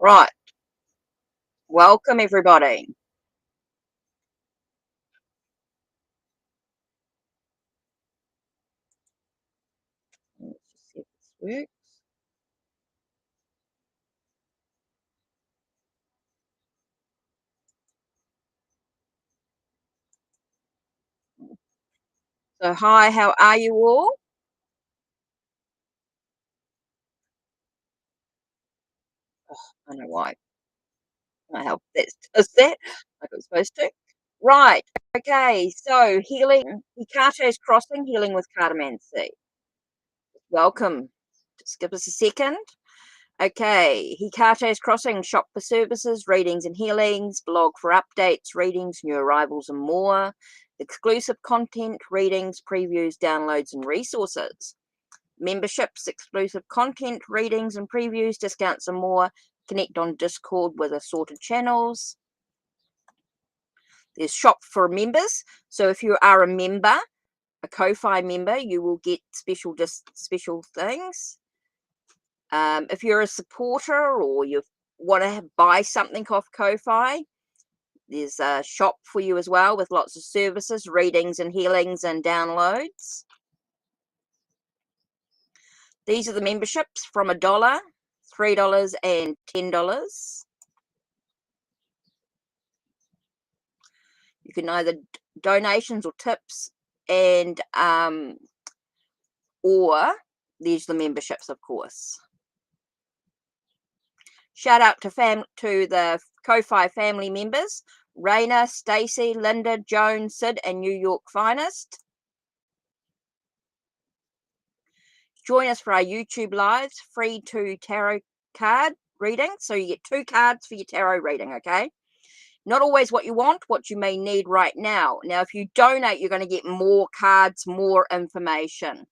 Right. Welcome, everybody. Let's just see if this works. So, hi, how are you all? I don't know why. I help that does that like it was supposed to. Right. Okay. So, healing, Hikate's crossing, healing with catamancy. Welcome. Just give us a second. Okay. Hikate's crossing, shop for services, readings and healings, blog for updates, readings, new arrivals, and more. Exclusive content, readings, previews, downloads, and resources. Memberships, exclusive content, readings and previews, discounts and more. Connect on Discord with assorted channels. There's shop for members. So if you are a member, a Ko-Fi member, you will get special things. If you're a supporter or you want to buy something off Ko-Fi, there's a shop for you as well with lots of services, readings and healings and downloads. These are the memberships from $1, $3, and $10. You can either donations or tips, and or there's the memberships, of course. Shout out to the Ko-Fi family members: Raina, Stacy, Linda, Joan, Sid, and New York Finest. Join us for our YouTube lives, free 2 tarot card reading. So you get 2 cards for your tarot reading, okay? Not always what you want, what you may need right now. Now, if you donate, you're going to get more cards, more information.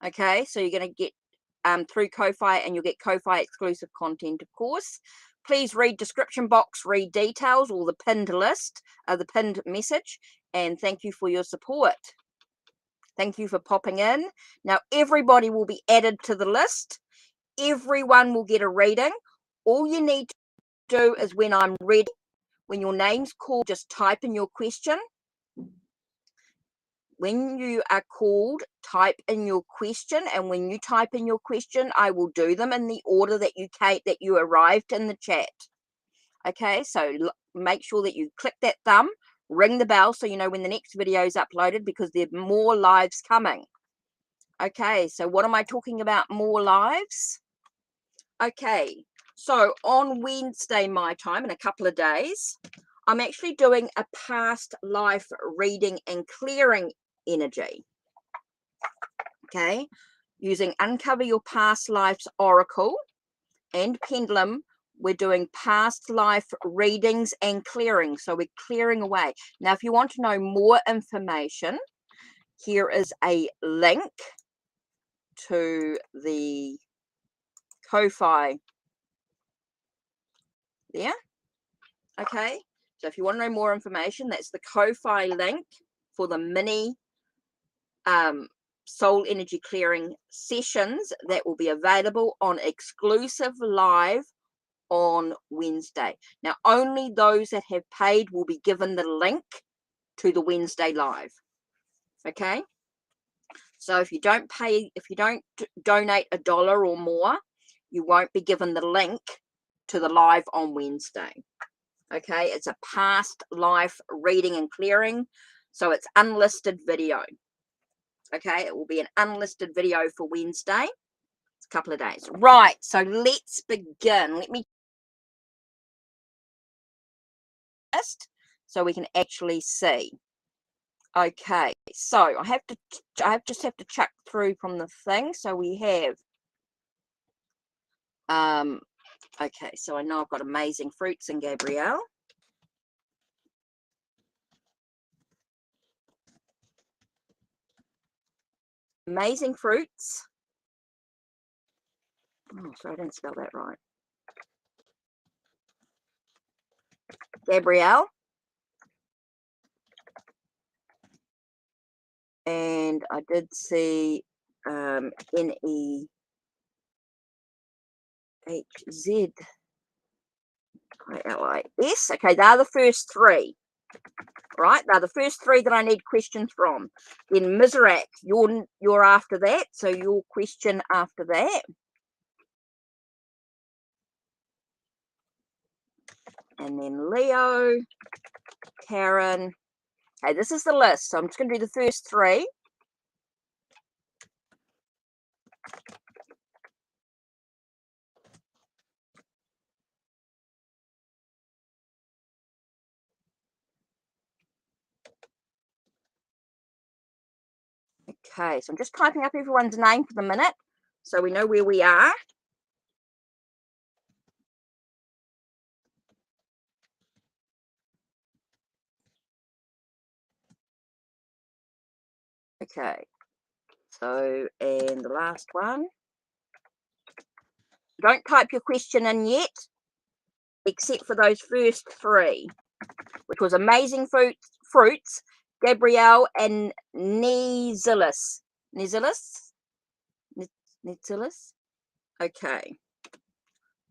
Okay, so you're going to get through Ko-Fi, and you'll get Ko-Fi exclusive content, of course. Please read description box, read details, or the pinned list, the pinned message, and thank you for your support. Thank you for popping in. Now, everybody will be added to the list. Everyone will get a reading. All you need to do is when I'm ready, when your name's called, just type in your question. When you are called, type in your question, and when you type in your question, I will do them in the order that you arrived in the chat. Okay, so make sure that you click that thumb, ring the bell so you know when the next video is uploaded, because there are more lives coming. Okay, so what am I talking about? More lives? Okay, so on Wednesday, my time, in a couple of days, I'm actually doing a past life reading and clearing energy. Okay, using Uncover Your Past Lives Oracle and Pendulum, we're doing past life readings and clearing. So we're clearing away. Now, if you want to know more information, here is a link to the Ko-Fi there. Okay, so if you want to know more information, that's the Ko-Fi link for the mini soul energy clearing sessions that will be available on exclusive live on Wednesday. Now, only those that have paid will be given the link to the Wednesday live. Okay, so if you don't donate $1 or more, you won't be given the link to the live on Wednesday. Okay, it's a past life reading and clearing, so it's unlisted video. Okay, it will be an unlisted video for Wednesday. It's a couple of days. Right, so let's begin. Let me just so we can actually see. Okay, so I just have to check through from the thing. So we have okay, so I know I've got Amazing Fruits and Gabrielle. Amazing Fruits. Oh, sorry, I didn't spell that right. Gabrielle. And I did see NE HZILIS. Okay, they're the first three. Right, they're the first three that I need questions from. Then Mizrak, you're after that, so your question after that. And then Leo, Karen. Okay, this is the list. So I'm just going to do the first three. Okay, so I'm just typing up everyone's name for the minute so we know where we are. Okay, so, and the last one. Don't type your question in yet, except for those first three, which was Amazing Fruits, Gabrielle, and Nezilis. Nezilis? Nezilis? Okay,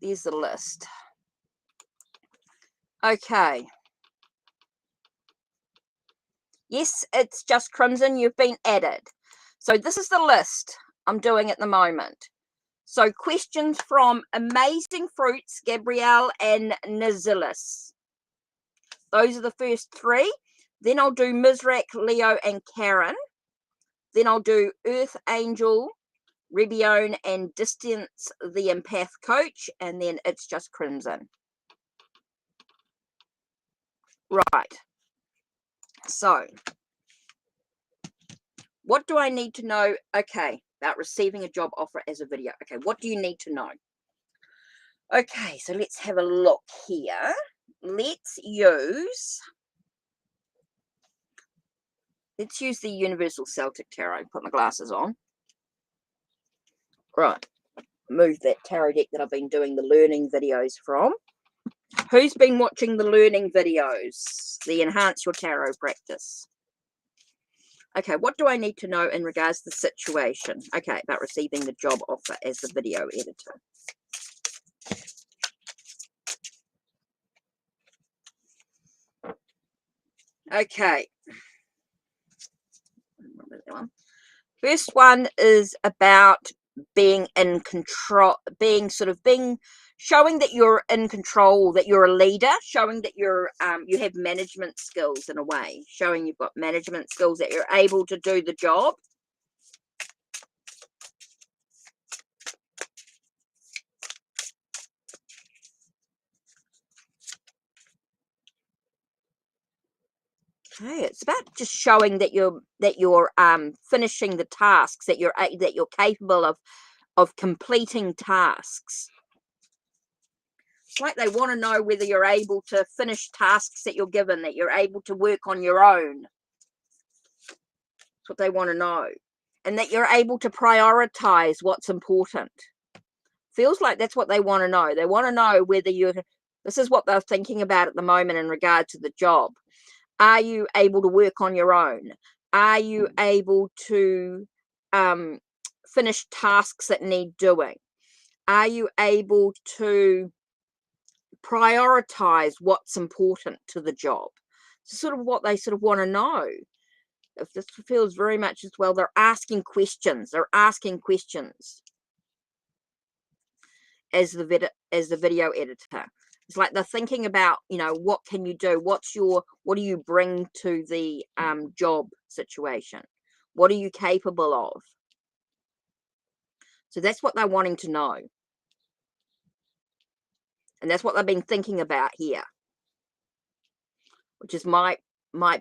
there's the list. Okay. Yes, it's just Crimson. You've been added. So this is the list I'm doing at the moment. So questions from Amazing Fruits, Gabrielle, and Nazilis. Those are the first three. Then I'll do Mizrak, Leo, and Karen. Then I'll do Earth Angel, Rebione, and Distance the Empath Coach. And then it's just Crimson. Right. So what do I need to know? Okay, about receiving a job offer as a video. Okay, what do you need to know? Okay, so let's have a look here. Let's use the Universal Celtic Tarot. Put my glasses on. Right, move that tarot deck that I've been doing the learning videos from. Who's been watching the learning videos? The Enhance Your Tarot practice. Okay, what do I need to know in regards to the situation? Okay, about receiving the job offer as the video editor. Okay. First one is about being in control, showing that you're in control, that you're a leader, showing that you're you have management skills in a way, showing you've got management skills, that you're able to do the job. Okay, it's about just showing that you're finishing the tasks, that you're capable of completing tasks. It's like they want to know whether you're able to finish tasks that you're given, that you're able to work on your own. That's what they want to know. And that you're able to prioritize what's important. Feels like that's what they want to know. They want to know whether this is what they're thinking about at the moment in regard to the job. Are you able to work on your own? Are you able to finish tasks that need doing? Are you able to prioritize what's important to the job? It's sort of what they sort of want to know. If this feels very much as well, they're asking questions. They're asking questions as the video editor. It's like they're thinking about, what can you do? What do you bring to the job situation? What are you capable of? So that's what they're wanting to know. And that's what they've been thinking about here. Which is might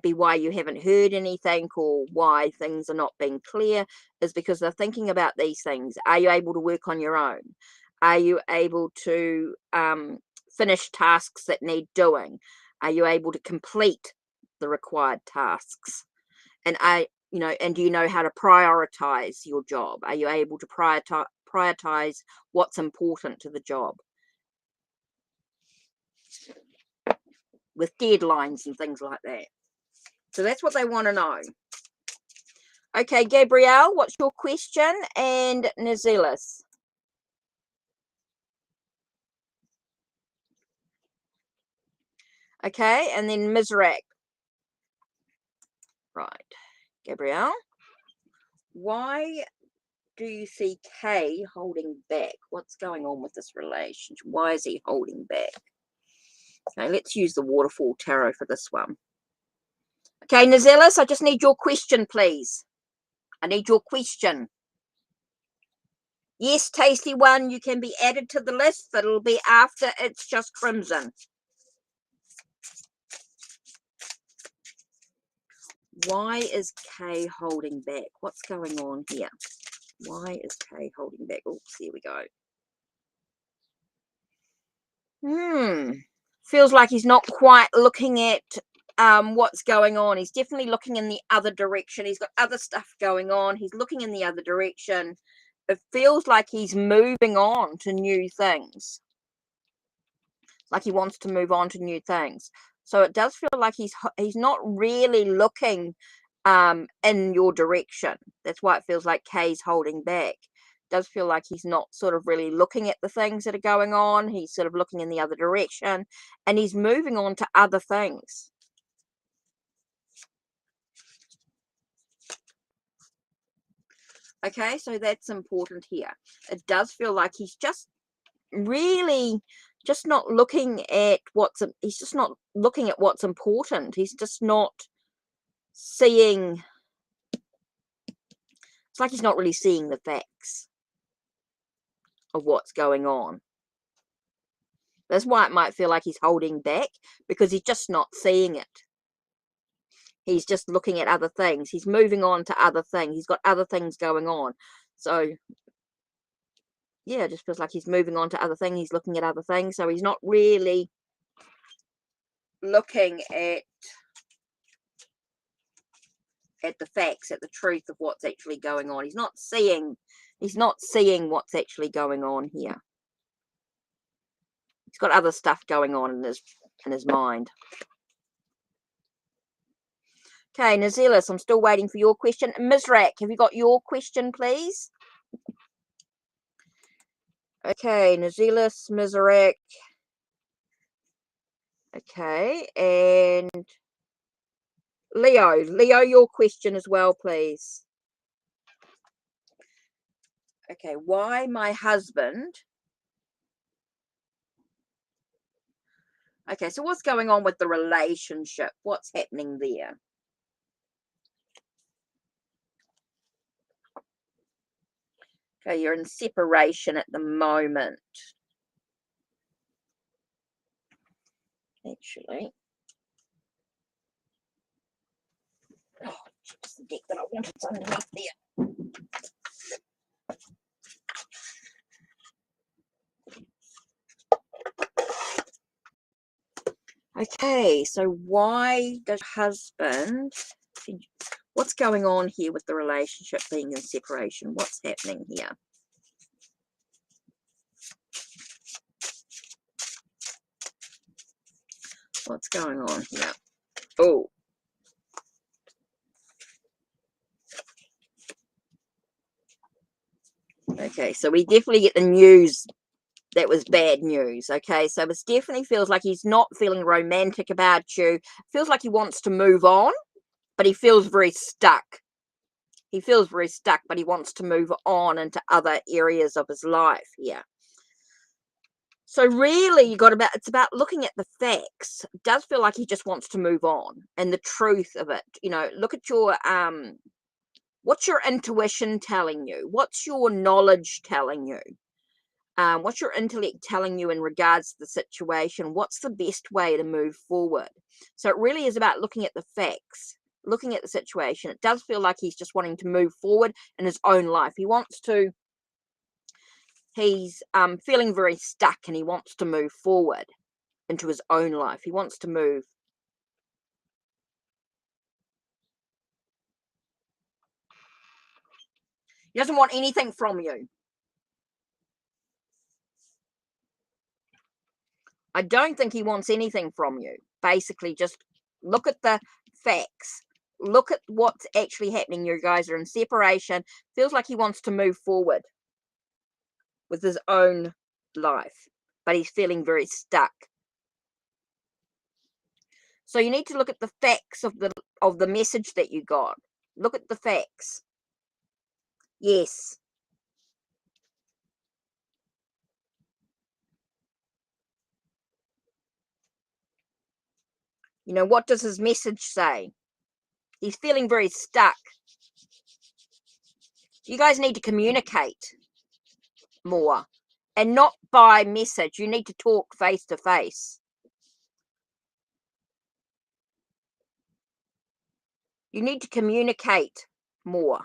be why you haven't heard anything, or why things are not being clear, is because they're thinking about these things. Are you able to work on your own? Are you able to finish tasks that need doing? Are you able to complete the required tasks? And and do you know how to prioritize your job? Are you able to prioritize what's important to the job? With deadlines and things like that. So that's what they want to know. Okay, Gabrielle, what's your question? And Nazilis. Okay, and then Mizrak. Right, Gabrielle. Why do you see Kay holding back? What's going on with this relationship? Why is he holding back? Okay, let's use the Waterfall Tarot for this one. Okay, Nazelis, I just need your question, please. I need your question. Yes, Tasty One, you can be added to the list, but it'll be after It's Just Crimson. Why is Kay holding back? What's going on here? Why is Kay holding back? Oops, here we go. Feels like he's not quite looking at what's going on. He's definitely looking in the other direction. He's got other stuff going on. He's looking in the other direction. It feels like he's moving on to new things. Like he wants to move on to new things. So it does feel like he's not really looking in your direction. That's why it feels like Kay's holding back. It does feel like he's not sort of really looking at the things that are going on. He's sort of looking in the other direction, and he's moving on to other things. Okay, so that's important here. It does feel like he's just really just not looking at he's just not looking at what's important. He's just not seeing. It's like he's not really seeing the facts of what's going on. That's why it might feel like he's holding back, because he's just not seeing it. He's just looking at other things. He's moving on to other things. He's got other things going on. So yeah, it just feels like he's moving on to other things. He's looking at other things. So he's not really looking at the facts, at the truth of what's actually going on. He's not seeing what's actually going on here. He's got other stuff going on in his mind. Okay, Nazelis, I'm still waiting for your question. Mizrak, have you got your question, please? Okay, Nazelis, Mizrak. Okay, and Leo, your question as well, please. Okay, why my husband? Okay, so what's going on with the relationship? What's happening there? Okay, you're in separation at the moment. Actually. Oh, it's the deck that I wanted underneath there. Okay, so why does husband... What's going on here with the relationship being in separation? What's happening here? What's going on here? Oh. Okay, so we definitely get the news that was bad news. Okay, so this definitely feels like he's not feeling romantic about you. Feels like he wants to move on, but he feels very stuck. He feels very stuck, but he wants to move on into other areas of his life here. So really, it's about looking at the facts. It does feel like he just wants to move on, and the truth of it. You know, look at your what's your intuition telling you? What's your knowledge telling you? What's your intellect telling you in regards to the situation? What's the best way to move forward? So it really is about looking at the facts, looking at the situation. It does feel like he's just wanting to move forward in his own life. He's feeling very stuck, and he wants to move forward into his own life. He wants to move. He doesn't want anything from you. I don't think he wants anything from you. Basically, just look at the facts. Look at what's actually happening. You guys are in separation. Feels like he wants to move forward with his own life, but he's feeling very stuck. So you need to look at the facts of the message that you got. Look at the facts. Yes. You know, what does his message say? He's feeling very stuck. You guys need to communicate more, and not by message. You need to talk face to face. You need to communicate more.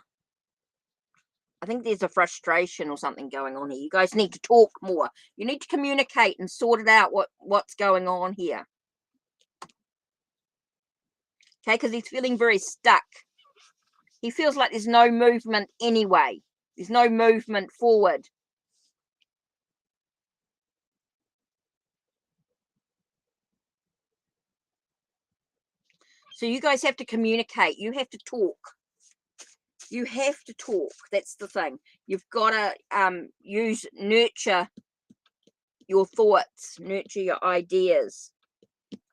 I think there's a frustration or something going on here. You guys need to talk more. You need to communicate and sort it out what's going on here. Okay, because he's feeling very stuck. He feels like there's no movement anyway. There's no movement forward. So you guys have to communicate. You have to talk. You have to talk. That's the thing. You've got to nurture your thoughts, nurture your ideas.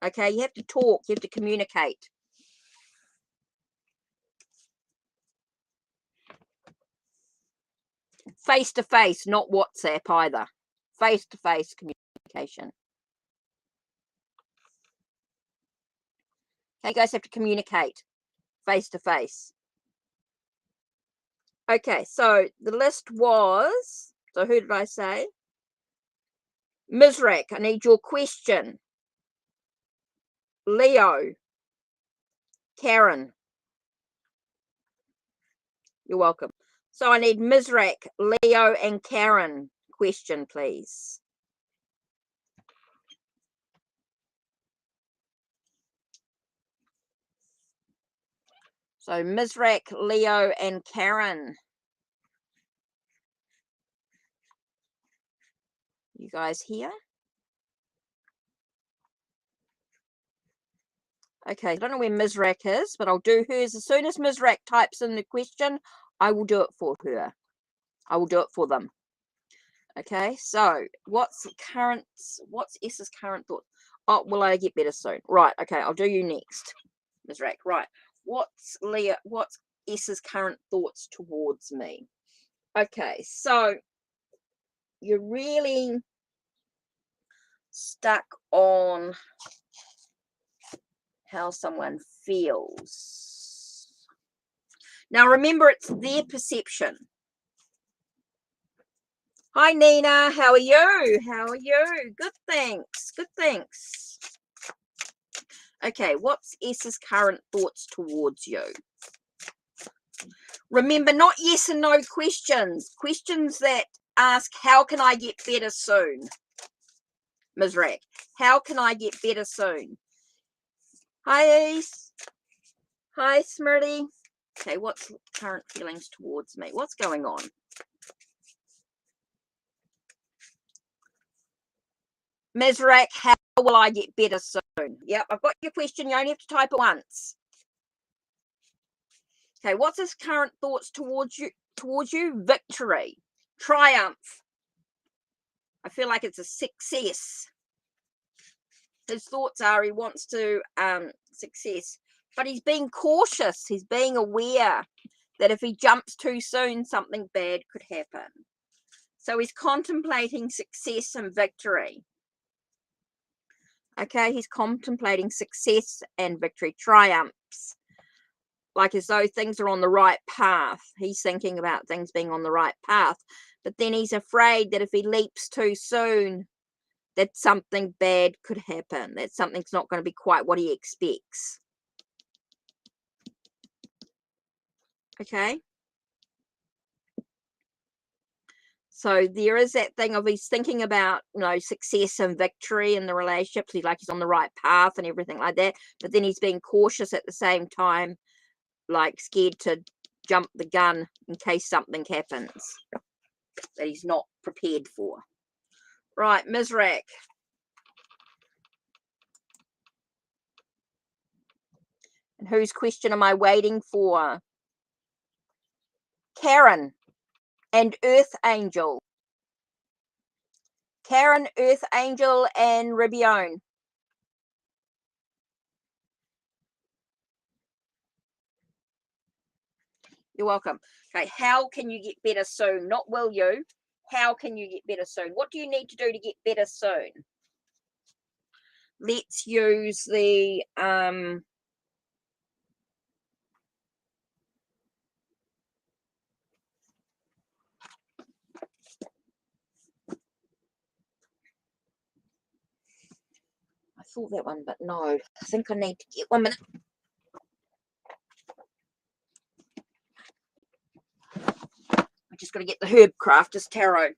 Okay, you have to talk. You have to communicate. Face to face, not WhatsApp either. Face to face communication. Okay, you guys have to communicate face to face. Okay, so the list was, so who did I say? Mizrak, I need your question. Leo. Karen. You're welcome. So I need Mizrak, Leo, and Karen question, please. So Mizrak, Leo, and Karen. You guys here? Okay, I don't know where Mizrak is, but I'll do hers. As soon as Mizrak types in the question, I will do it for her. I will do it for them. Okay, so what's S's current thought? Oh, will I get better soon? Right, okay, I'll do you next, Mizrak. Right, what's S's current thoughts towards me? Okay, so you're really stuck on how someone feels. Now remember, it's their perception. Hi Nina, how are you? How are you? Good, thanks. Good, thanks. Okay, what's S's current thoughts towards you? Remember, not yes and no questions. Questions that ask, how can I get better soon? Mizrak, how can I get better soon? Hi Ace. Hi Smirty. Okay, what's current feelings towards me? What's going on? Mizrak, how will I get better soon? Yep, I've got your question. You only have to type it once. Okay, what's his current thoughts towards you? Victory, triumph. I feel like it's a success. His thoughts are he wants to success, but he's being cautious. He's being aware that if he jumps too soon, something bad could happen. So he's contemplating success and victory. Okay, he's contemplating success and victory, triumphs, like as though things are on the right path. He's thinking about things being on the right path, but then he's afraid that if he leaps too soon, that something bad could happen, that something's not going to be quite what he expects. Okay, so there is that thing of he's thinking about, you know, success and victory in the relationships. He's like he's on the right path and everything like that, but then he's being cautious at the same time, like scared to jump the gun in case something happens that he's not prepared for. Right, Mizrak. And whose question am I waiting for? Karen and Earth Angel. Karen, Earth Angel, and Ribione. You're welcome. Okay, how can you get better soon? Not will you. How can you get better soon? What do you need to do to get better soon? Let's use the I thought that one, but no. I think I need to get 1 minute. I just got to get the Herb Crafters Tarot.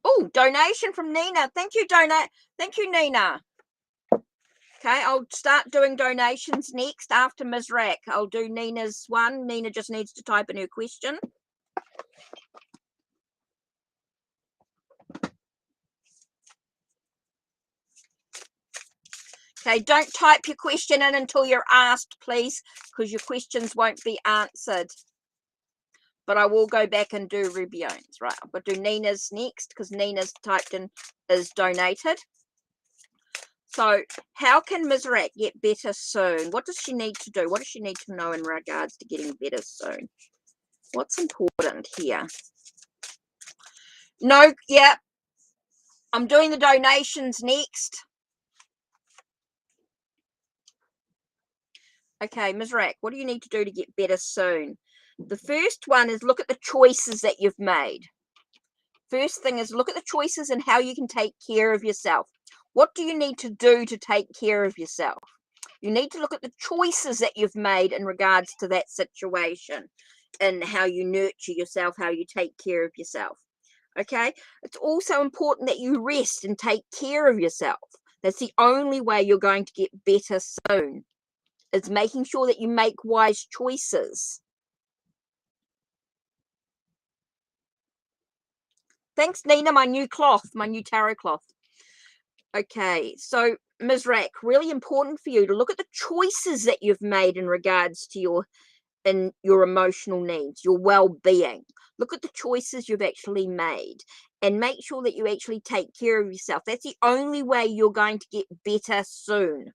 Oh, donation from Nina. Thank you, Thank you, Nina. Okay, I'll start doing donations next after Ms. Rack. I'll do Nina's one. Nina just needs to type in her question. Okay, don't type your question in until you're asked, please, because your questions won't be answered. But I will go back and do Rubione's. Right, I'm going to do Nina's next because Nina's typed in is donated. So how can Ms. Rack get better soon? What does she need to do? What does she need to know in regards to getting better soon? What's important here? No, yeah. I'm doing the donations next. Okay, Ms. Rack, what do you need to do to get better soon? The first one is look at the choices that you've made. First thing is look at the choices and how you can take care of yourself. What do you need to do to take care of yourself? You need to look at the choices that you've made in regards to that situation and how you nurture yourself, how you take care of yourself. Okay? It's also important that you rest and take care of yourself. That's the only way you're going to get better soon. It's making sure that you make wise choices. Thanks, Nina, my new cloth, my new tarot cloth. Okay, so Ms. Rack, really important for you to look at the choices that you've made in regards to your emotional needs, your well-being. Look at the choices you've actually made and make sure that you actually take care of yourself. That's the only way you're going to get better soon.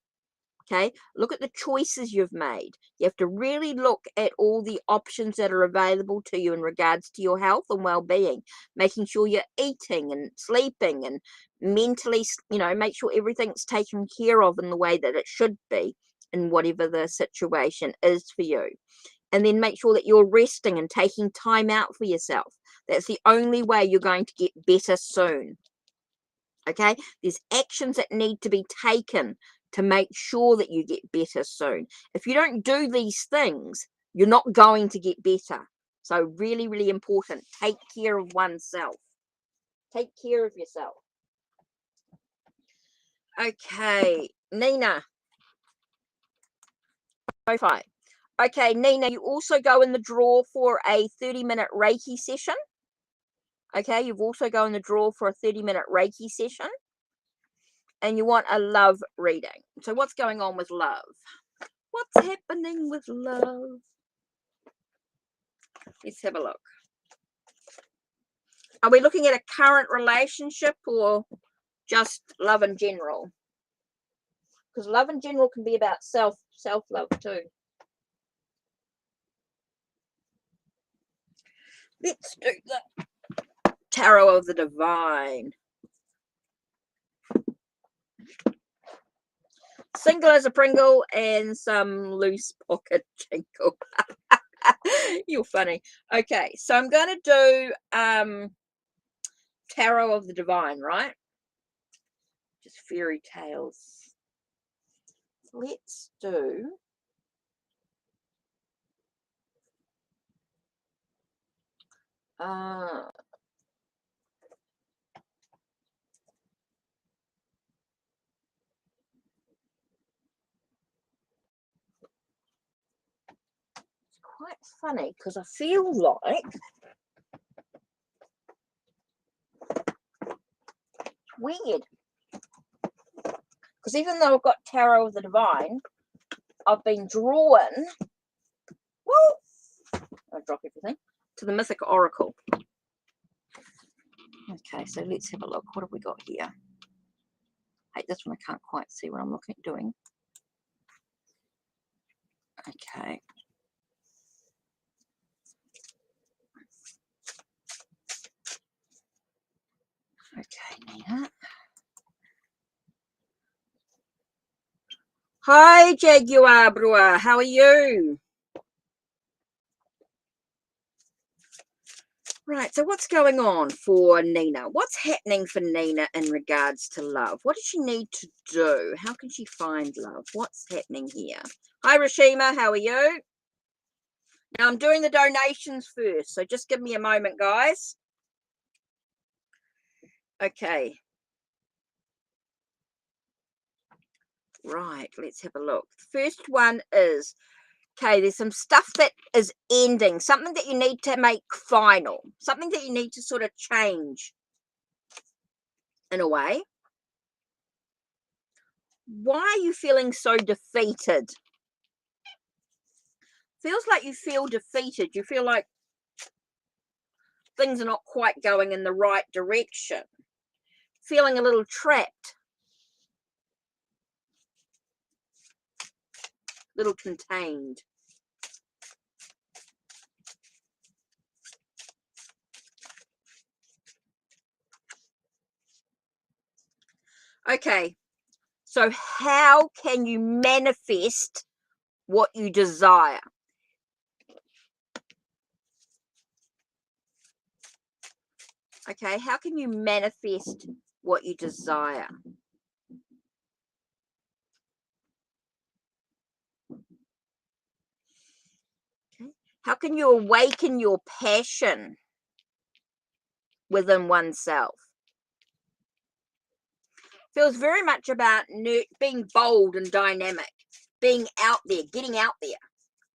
Okay, look at the choices you've made. You have to really look at all the options that are available to you in regards to your health and well-being, making sure you're eating and sleeping and mentally, make sure everything's taken care of in the way that it should be in whatever the situation is for you. And then make sure that you're resting and taking time out for yourself. That's the only way you're going to get better soon. Okay, there's actions that need to be taken to make sure that you get better soon. If you don't do these things, you're not going to get better. So really, really important. Take care of oneself. Take care of yourself. Okay, Nina. Okay, Nina, you also go in the draw for a 30-minute Reiki session. Okay, you've also go in the draw for a 30-minute Reiki session. And you want a love reading. So what's going on with love? What's happening with love? Let's have a look. Are we looking at a current relationship or just love in general? Because love in general can be about self-love too. Let's do the Tarot of the Divine. Single as a Pringle and some loose pocket jingle. You're funny. Okay, so I'm going to do Tarot of the Divine, right? Just fairy tales. Let's do quite funny because I feel like it's weird. Because even though I've got Tarot of the Divine, I've been drawn, I'll drop everything, to the Mythic Oracle. Okay, so let's have a look. What have we got here? Hey, this one I can't quite see what I'm doing. Okay. Hi, Jaguar Brewer. How are you? Right, so what's going on for Nina? What's happening for Nina in regards to love? What does she need to do? How can she find love? What's happening here? Hi, Rashima. How are you? Now, I'm doing the donations first, so just give me a moment, guys. Okay. Right, let's have a look. The first one is, okay, there's some stuff that is ending, something that you need to make final, something that you need to sort of change in a way. Why are you feeling so defeated? Feels like you feel defeated. You feel like things are not quite going in the right direction. Feeling a little trapped. Little contained. Okay, so how can you manifest what you desire? Okay, how can you manifest what you desire? Okay. How can you awaken your passion within oneself? Feels very much about being bold and dynamic, being out there, getting out there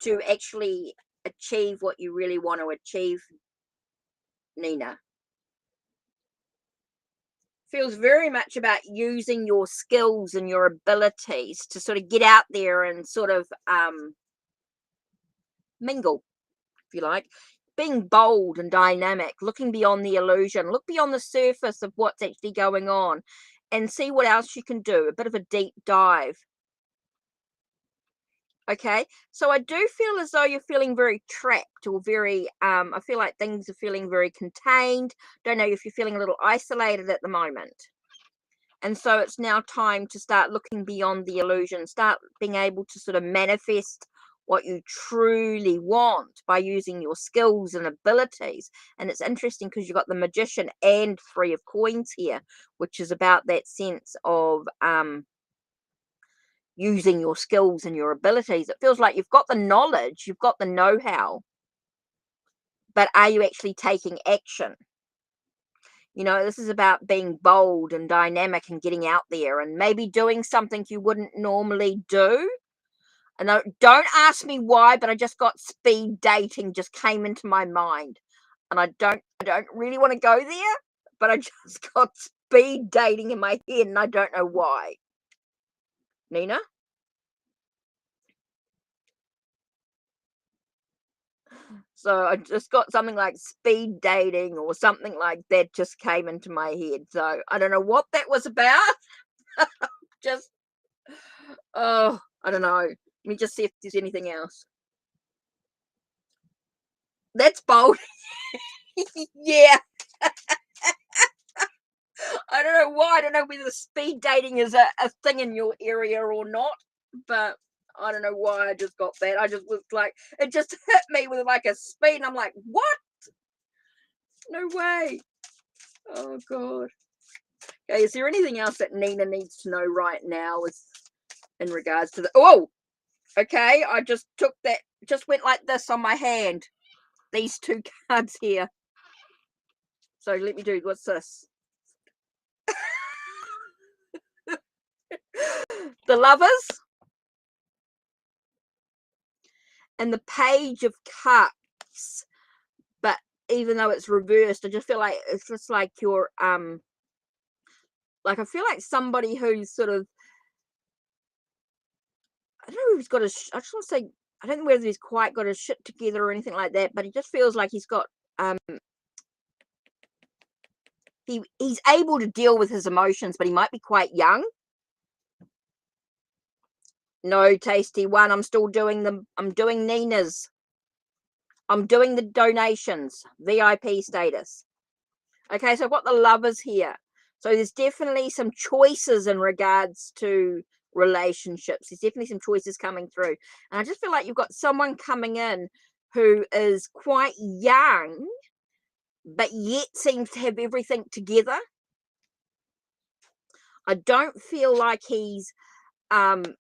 to actually achieve what you really want to achieve, Nina. Feels very much about using your skills and your abilities to sort of get out there and sort of mingle, if you like. Being bold and dynamic, looking beyond the illusion, look beyond the surface of what's actually going on and see what else you can do, a bit of a deep dive. Okay, so I do feel as though you're feeling very trapped or very, I feel like things are feeling very contained. Don't know if you're feeling a little isolated at the moment. And so it's now time to start looking beyond the illusion, start being able to sort of manifest what you truly want by using your skills and abilities. And it's interesting because you've got the Magician and Three of Coins here, which is about that sense of using your skills and your abilities. It feels like you've got the knowledge, you've got the know-how, but are you actually taking action? You know, this is about being bold and dynamic and getting out there and maybe doing something you wouldn't normally do. And don't ask me why, but I just got speed dating just came into my mind. And I don't really want to go there, but I just got speed dating in my head and I don't know why. Nina? So I just got something like speed dating or something like that just came into my head. So I don't know what that was about. Just, oh, I don't know. Let me just see if there's anything else. That's bold. Yeah. I don't know why. I don't know whether speed dating is a thing in your area or not, but I don't know why I just got that. I just was like, it just hit me with like a speed, and I'm like, what? No way. Oh, God. Okay, is there anything else that Nina needs to know right now is in regards to the... Oh, okay, I just took that, just went like this on my hand. These two cards here. So let me do, what's this? The Lovers and the Page of Cups. But even though it's reversed, I just feel like it's just like you're like I feel like somebody who's sort of, I don't know who's got I just want to say, I don't know whether he's quite got his shit together or anything like that, but he just feels like he's got he's able to deal with his emotions, but he might be quite young. No, Tasty One, I'm still doing them. I'm doing Nina's. I'm doing the donations, VIP status. Okay, so I've got the Lovers here. So there's definitely some choices in regards to relationships. There's definitely some choices coming through. And I just feel like you've got someone coming in who is quite young, but yet seems to have everything together. I don't feel like he's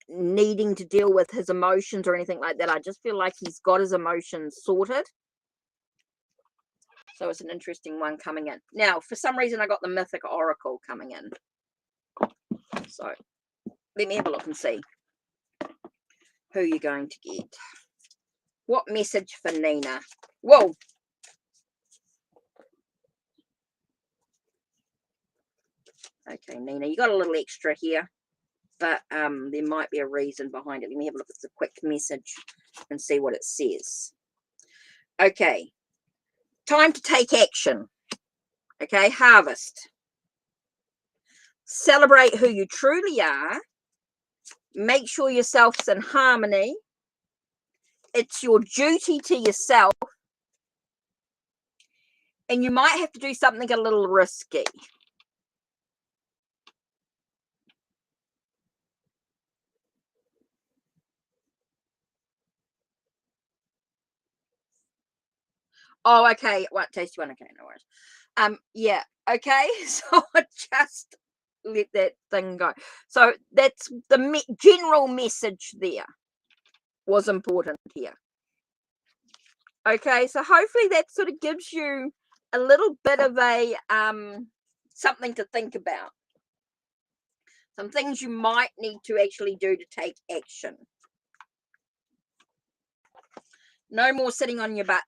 needing to deal with his emotions or anything like that. I just feel like he's got his emotions sorted. So it's an interesting one coming in. Now, for some reason, I got the Mythic Oracle coming in. So let me have a look and see who you're going to get. What message for Nina? Whoa. Okay, Nina, you got a little extra here, but there might be a reason behind it. Let me have a look at the quick message and see what it says. Okay. Time to take action. Okay, harvest. Celebrate who you truly are. Make sure yourself's in harmony. It's your duty to yourself. And you might have to do something a little risky. Oh, okay. What tasty one? Okay, no worries. Yeah. Okay. So I just let that thing go. So that's the general message there was important here. Okay. So hopefully that sort of gives you a little bit of a something to think about. Some things you might need to actually do to take action. No more sitting on your butt.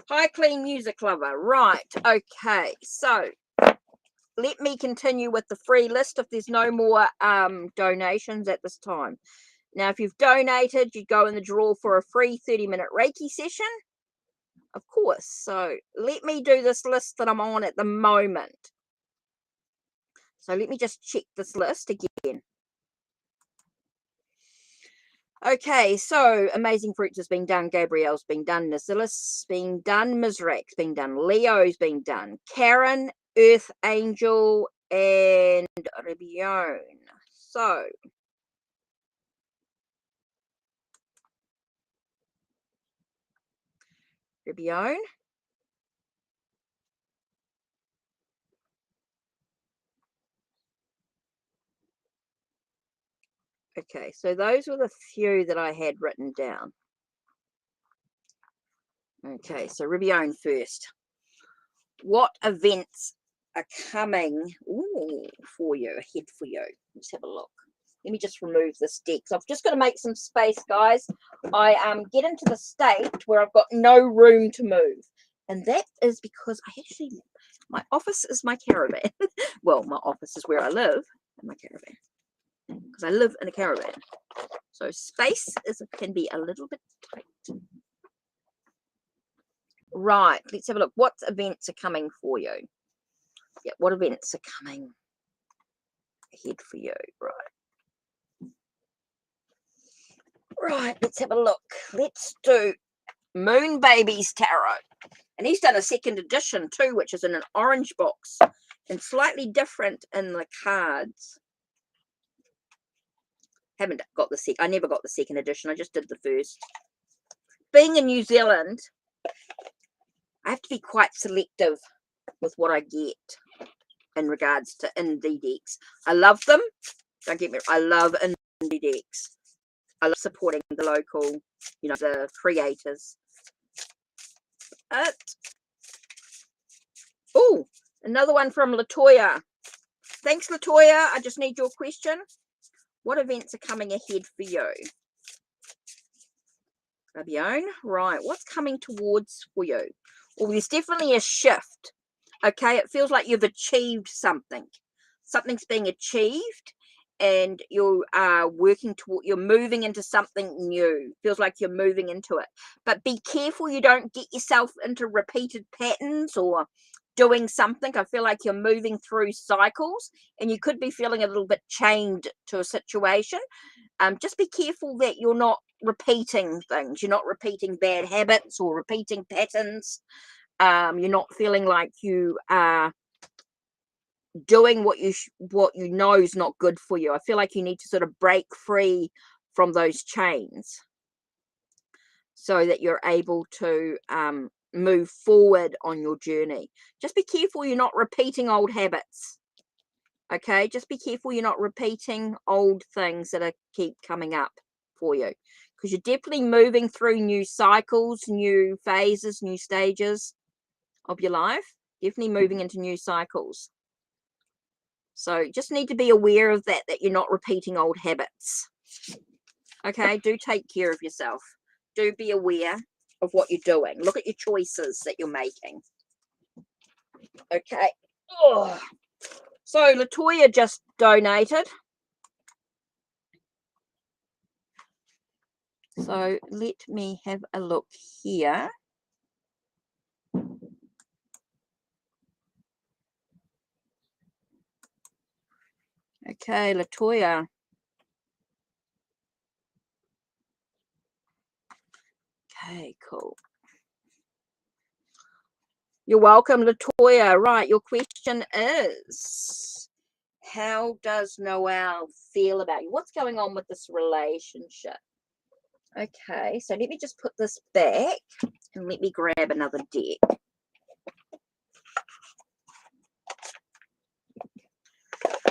Hi, Clean Music Lover. Right. Okay. So let me continue with the free list if there's no more donations at this time. Now, if you've donated, you go in the draw for a free 30-minute Reiki session. Of course. So let me do this list that I'm on at the moment. So let me just check this list again. Okay, so Amazing Fruits has been done, Gabrielle's been done, Nasilis been done, Mizrak's been done, Leo's been done, Karen, Earth Angel, and Ribione. So Ribione. Okay, so those were the few that I had written down. Okay, so Ribione first. What events are coming for you, ahead for you? Let's have a look. Let me just remove this deck. So I've just got to make some space, guys. I get into the state where I've got no room to move. And that is because my office is my caravan. Well, my office is where I live in my caravan. Because I live in a caravan. So space can be a little bit tight. Right, let's have a look. What events are coming for you? Yeah, what events are coming ahead for you? Right, let's have a look. Let's do Moon Baby's Tarot. And he's done a second edition too, which is in an orange box and slightly different in the cards. I never got the second edition. I just did the first. Being in New Zealand, I have to be quite selective with what I get in regards to indie decks. I love them. Don't get me wrong. I love indie decks. I love supporting the local, the creators. Oh, another one from Latoya. Thanks, Latoya. I just need your question. What events are coming ahead for you? Rabione, right. What's coming towards for you? Well, there's definitely a shift. Okay, it feels like you've achieved something. Something's being achieved, and you are you're moving into something new. Feels like you're moving into it. But be careful you don't get yourself into repeated patterns or doing something. I feel like you're moving through cycles, and you could be feeling a little bit chained to a situation. just be careful that you're not repeating things. You're not repeating bad habits or repeating patterns. You're not feeling like you are doing what you know is not good for you. I feel like you need to sort of break free from those chains so that you're able to move forward on your journey. Just be careful you're not repeating old habits. Okay, just be careful you're not repeating old things that keep coming up for you, because you're definitely moving through new cycles, new phases, new stages of your life. Definitely moving into new cycles. So just need to be aware of that you're not repeating old habits. Okay, do take care of yourself. Do be aware of what you're doing. Look at your choices that you're making. Okay. Oh. So Latoya just donated. So let me have a look here. Okay, Latoya. Okay, cool. You're welcome, Latoya. Right, your question is, how does Noel feel about you? What's going on with this relationship? Okay, so let me just put this back and let me grab another deck.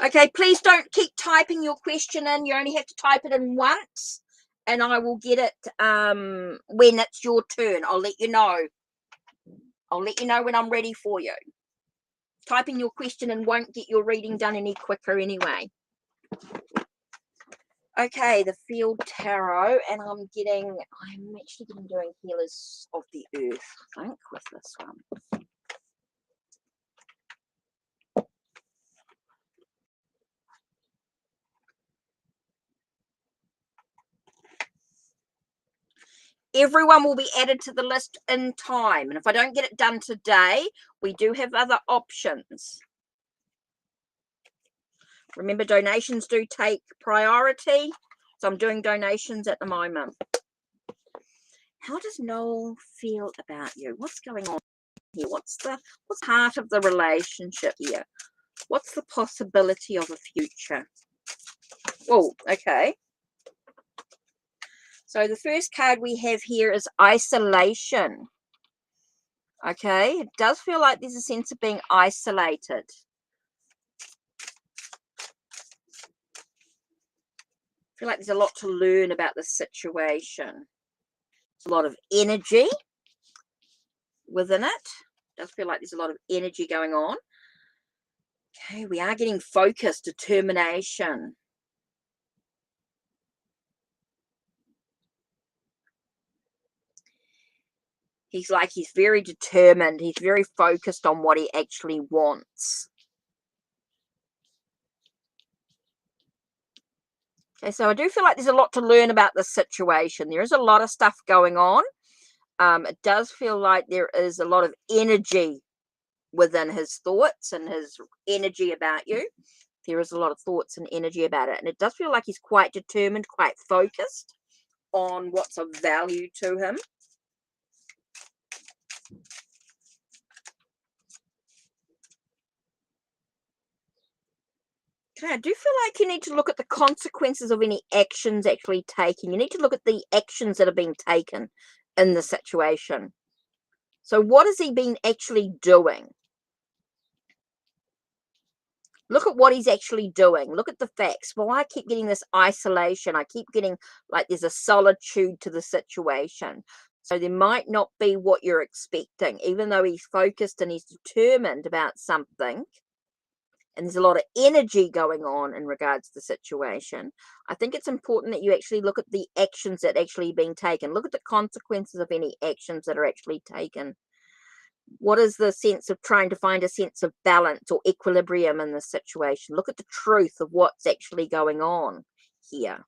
Okay, please don't keep typing your question in. You only have to type it in once, and I will get it when it's your turn. I'll let you know. I'll let you know when I'm ready for you. Typing your question in won't get your reading done any quicker anyway. Okay, the Field Tarot, and I'm actually doing Healers of the Earth, I think, with this one. Everyone will be added to the list in time, and if I don't get it done today, we do have other options. Remember, donations do take priority, so I'm doing donations at the moment. How does Noel feel about you? What's going on here? What's part of the relationship here? What's the possibility of a future? Oh, okay. So the first card we have here is isolation. Okay, it does feel like there's a sense of being isolated. I feel like there's a lot to learn about the situation. There's a lot of energy within it. It does feel like there's a lot of energy going on. Okay, we are getting focus, determination. He's very determined. He's very focused on what he actually wants. Okay, so I do feel like there's a lot to learn about this situation. There is a lot of stuff going on. It does feel like there is a lot of energy within his thoughts and his energy about you. There is a lot of thoughts and energy about it. And it does feel like he's quite determined, quite focused on what's of value to him. Okay, I do feel like you need to look at the consequences of any actions actually taken. You need to look at the actions that are being taken in the situation. So what has he been actually doing? Look at what he's actually doing. Look at the facts. Well, I keep getting this isolation. I keep getting like there's a solitude to the situation. So there might not be what you're expecting, even though he's focused and he's determined about something. And there's a lot of energy going on in regards to the situation. I think it's important that you actually look at the actions that are actually being taken. Look at the consequences of any actions that are actually taken. What is the sense of trying to find a sense of balance or equilibrium in this situation? Look at the truth of what's actually going on here.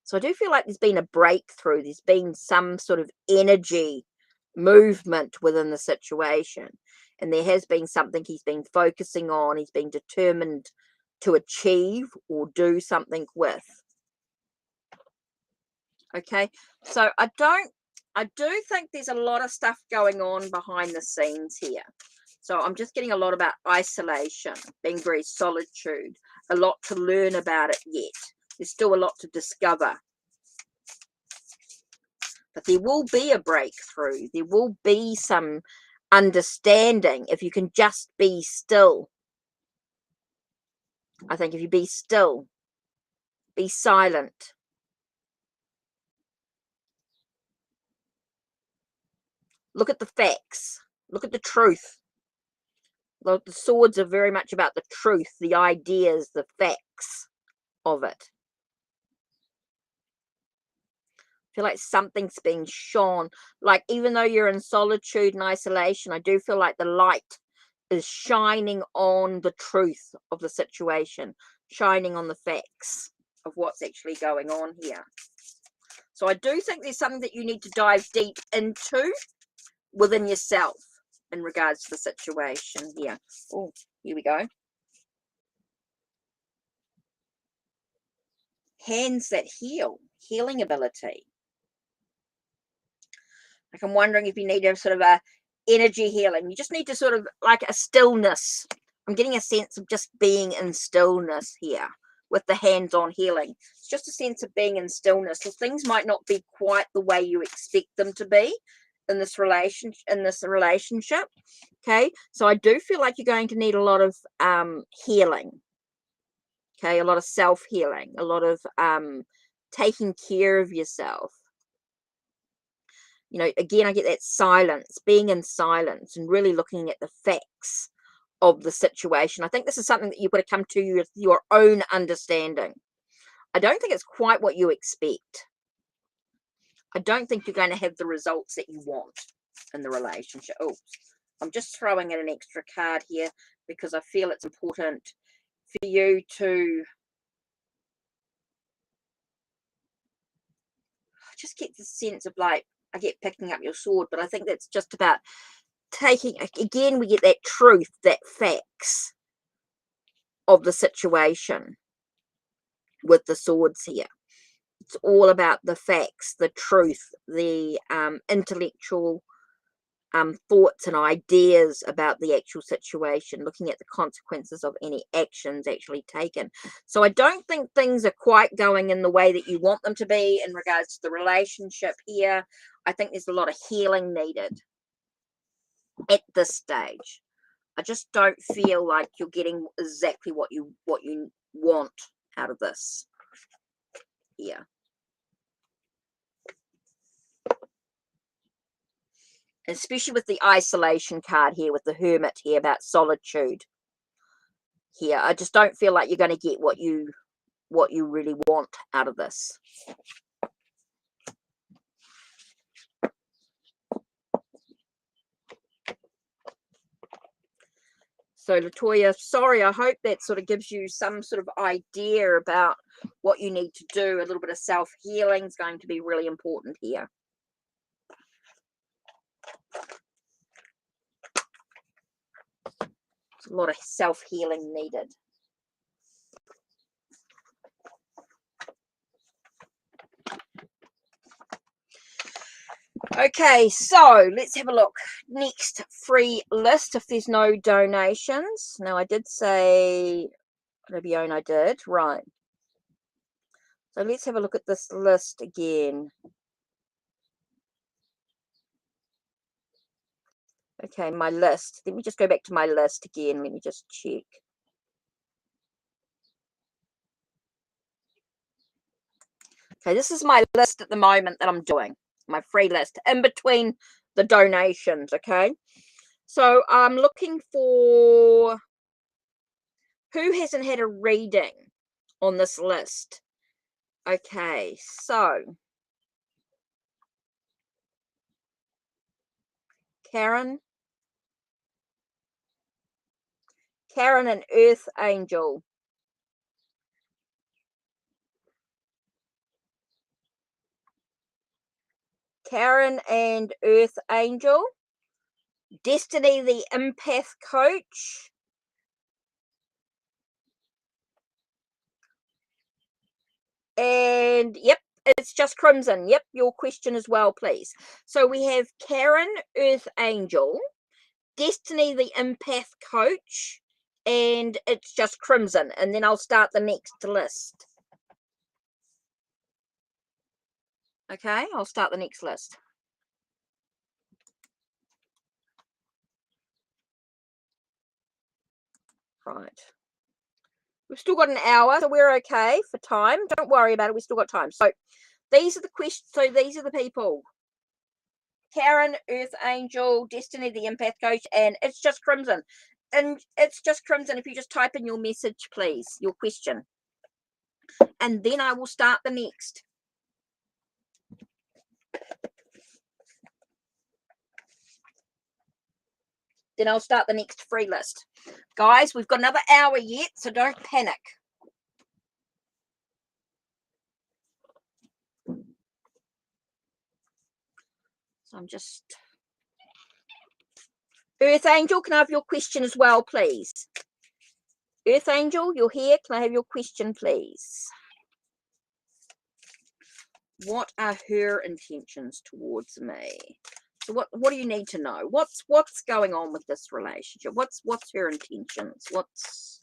So I do feel like there's been a breakthrough. There's been some sort of energy movement within the situation. And there has been something he's been focusing on. He's been determined to achieve or do something with. Okay, so I do think there's a lot of stuff going on behind the scenes here. So I'm just getting a lot about isolation, being very solitude, a lot to learn about it yet. There's still a lot to discover. But there will be a breakthrough. There will be some understanding if you can just be still. I think if you be still, be silent. Look at the facts. Look at the truth. The swords are very much about the truth, the ideas, the facts of it. I feel like something's being shone. Like, even though you're in solitude and isolation, I do feel like the light is shining on the truth of the situation, shining on the facts of what's actually going on here. So I do think there's something that you need to dive deep into within yourself in regards to the situation here. Oh, here we go. Hands that heal, healing ability. Like, I'm wondering if you need a sort of a energy healing. You just need to sort of like a stillness. I'm getting a sense of just being in stillness here with the hands-on healing. It's just a sense of being in stillness. So things might not be quite the way you expect them to be in this relationship. Okay, so I do feel like you're going to need a lot of healing. Okay, a lot of self-healing, a lot of taking care of yourself. You know, again, I get that silence, being in silence and really looking at the facts of the situation. I think this is something that you've got to come to with your own understanding. I don't think it's quite what you expect. I don't think you're going to have the results that you want in the relationship. Oh, I'm just throwing in an extra card here because I feel it's important for you to just get the sense of, like, I get picking up your sword, but I think that's just about taking, again, we get that truth, that facts of the situation with the swords here. It's all about the facts, the truth, the intellectual thoughts and ideas about the actual situation, looking at the consequences of any actions actually taken. So I don't think things are quite going in the way that you want them to be in regards to the relationship here. I think there's a lot of healing needed at this stage. I just don't feel like you're getting exactly what you want out of this here. Especially with the isolation card here, with the hermit here about solitude here. I just don't feel like you're going to get what you really want out of this. So, Latoya, sorry, I hope that sort of gives you some sort of idea about what you need to do. A little bit of self-healing is going to be really important here. There's a lot of self-healing needed. Okay, so let's have a look. Next free list, if there's no donations. Now, I did say, Rabione, I did. Right. So let's have a look at this list again. Okay, my list. Let me just go back to my list again. Let me just check. Okay, this is my list at the moment that I'm doing. My free list in between the donations, okay? So I'm looking for who hasn't had a reading on this list. Okay, so Karen and Earth Angel. Karen and Earth Angel. Destiny, the empath coach. And yep, It's just crimson. Yep, your question as well, please. So we have Karen, Earth Angel, Destiny, the Empath Coach, and it's just crimson. And then I'll start the next list. Okay, I'll start the next list. Right. We've still got an hour, so we're okay for time. Don't worry about it. We've still got time. So these are the questions. So these are the people. Karen, Earth Angel, Destiny, the Empath Coach, and it's just crimson. And it's just crimson. If you just type in your message, please, your question. And then I will start the next. Then I'll start the next free list. Guys, we've got another hour yet, so don't panic. So I'm just... Earth Angel, can I have your question as well, please? Earth Angel, you're here. Can I have your question, please? What are her intentions towards me? So what do you need to know? What's going on with this relationship? What's her intentions? What's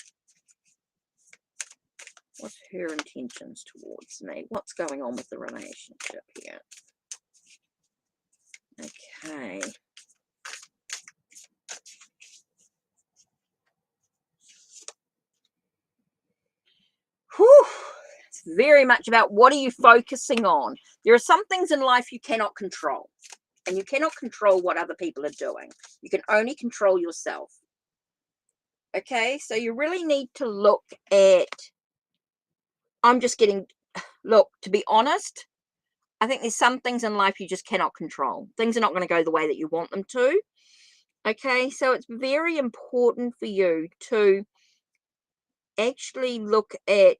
her intentions towards me? What's going on with the relationship here? Okay. Whew. It's very much about what are you focusing on. There are some things in life you cannot control. And you cannot control what other people are doing. You can only control yourself. Okay, so you really need to look at... Look, to be honest, I think there's some things in life you just cannot control. Things are not going to go the way that you want them to. Okay, so it's very important for you to actually look at